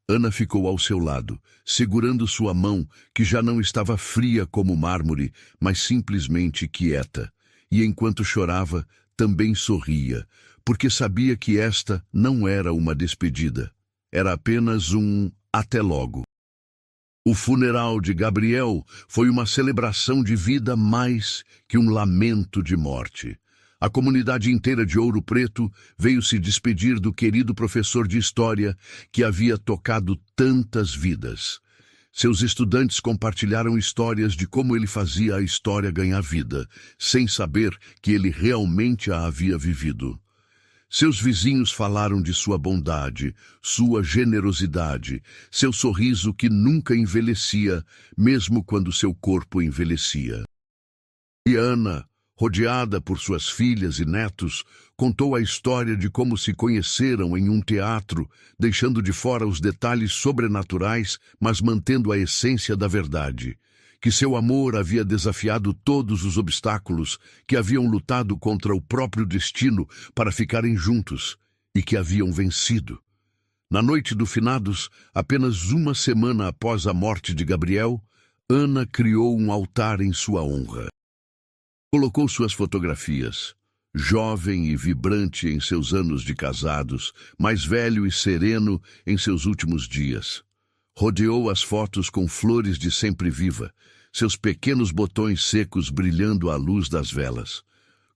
Ana ficou ao seu lado, segurando sua mão, que já não estava fria como mármore, mas simplesmente quieta. E enquanto chorava, também sorria, porque sabia que esta não era uma despedida. Era apenas um até logo. O funeral de Gabriel foi uma celebração de vida mais que um lamento de morte. A comunidade inteira de Ouro Preto veio se despedir do querido professor de história que havia tocado tantas vidas. Seus estudantes compartilharam histórias de como ele fazia a história ganhar vida, sem saber que ele realmente a havia vivido. Seus vizinhos falaram de sua bondade, sua generosidade, seu sorriso que nunca envelhecia, mesmo quando seu corpo envelhecia. E Ana, rodeada por suas filhas e netos, contou a história de como se conheceram em um teatro, deixando de fora os detalhes sobrenaturais, mas mantendo a essência da verdade. Que seu amor havia desafiado todos os obstáculos, que haviam lutado contra o próprio destino para ficarem juntos, e que haviam vencido. Na noite do finados, apenas uma semana após a morte de Gabriel, Ana criou um altar em sua honra. Colocou suas fotografias, jovem e vibrante em seus anos de casados, mais velho e sereno em seus últimos dias. Rodeou as fotos com flores de Sempre Viva, seus pequenos botões secos brilhando à luz das velas.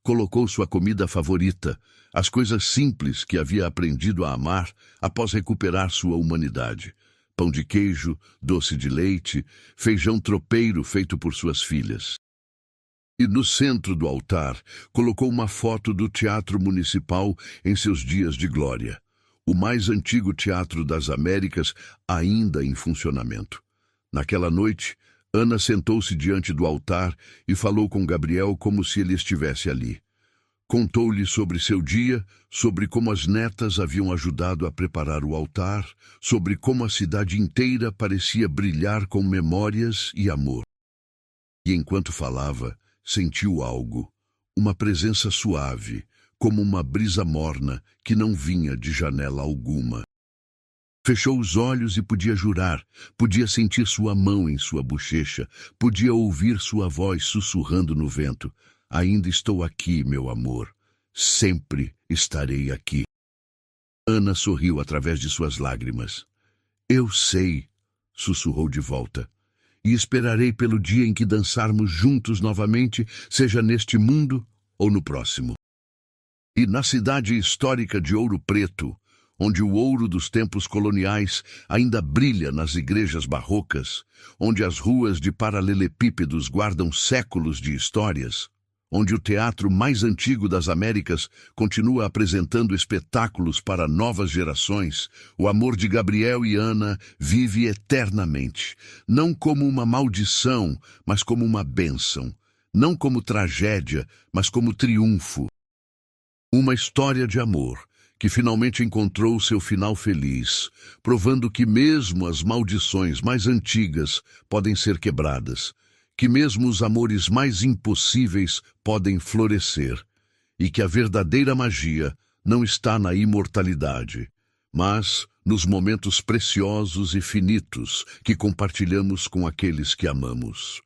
Colocou sua comida favorita, as coisas simples que havia aprendido a amar após recuperar sua humanidade. Pão de queijo, doce de leite, feijão tropeiro feito por suas filhas. E no centro do altar, colocou uma foto do Teatro Municipal em seus dias de glória. O mais antigo teatro das Américas ainda em funcionamento. Naquela noite, Ana sentou-se diante do altar e falou com Gabriel como se ele estivesse ali. Contou-lhe sobre seu dia, sobre como as netas haviam ajudado a preparar o altar, sobre como a cidade inteira parecia brilhar com memórias e amor. E enquanto falava, sentiu algo, uma presença suave, como uma brisa morna que não vinha de janela alguma. Fechou os olhos e podia jurar, podia sentir sua mão em sua bochecha, podia ouvir sua voz sussurrando no vento. Ainda estou aqui, meu amor. Sempre estarei aqui. Ana sorriu através de suas lágrimas. Eu sei, sussurrou de volta, e esperarei pelo dia em que dançarmos juntos novamente, seja neste mundo ou no próximo. E na cidade histórica de Ouro Preto, onde o ouro dos tempos coloniais ainda brilha nas igrejas barrocas, onde as ruas de paralelepípedos guardam séculos de histórias, onde o teatro mais antigo das Américas continua apresentando espetáculos para novas gerações, o amor de Gabriel e Ana vive eternamente, não como uma maldição, mas como uma bênção, não como tragédia, mas como triunfo. Uma história de amor que finalmente encontrou seu final feliz, provando que mesmo as maldições mais antigas podem ser quebradas, que mesmo os amores mais impossíveis podem florescer, e que a verdadeira magia não está na imortalidade, mas nos momentos preciosos e finitos que compartilhamos com aqueles que amamos.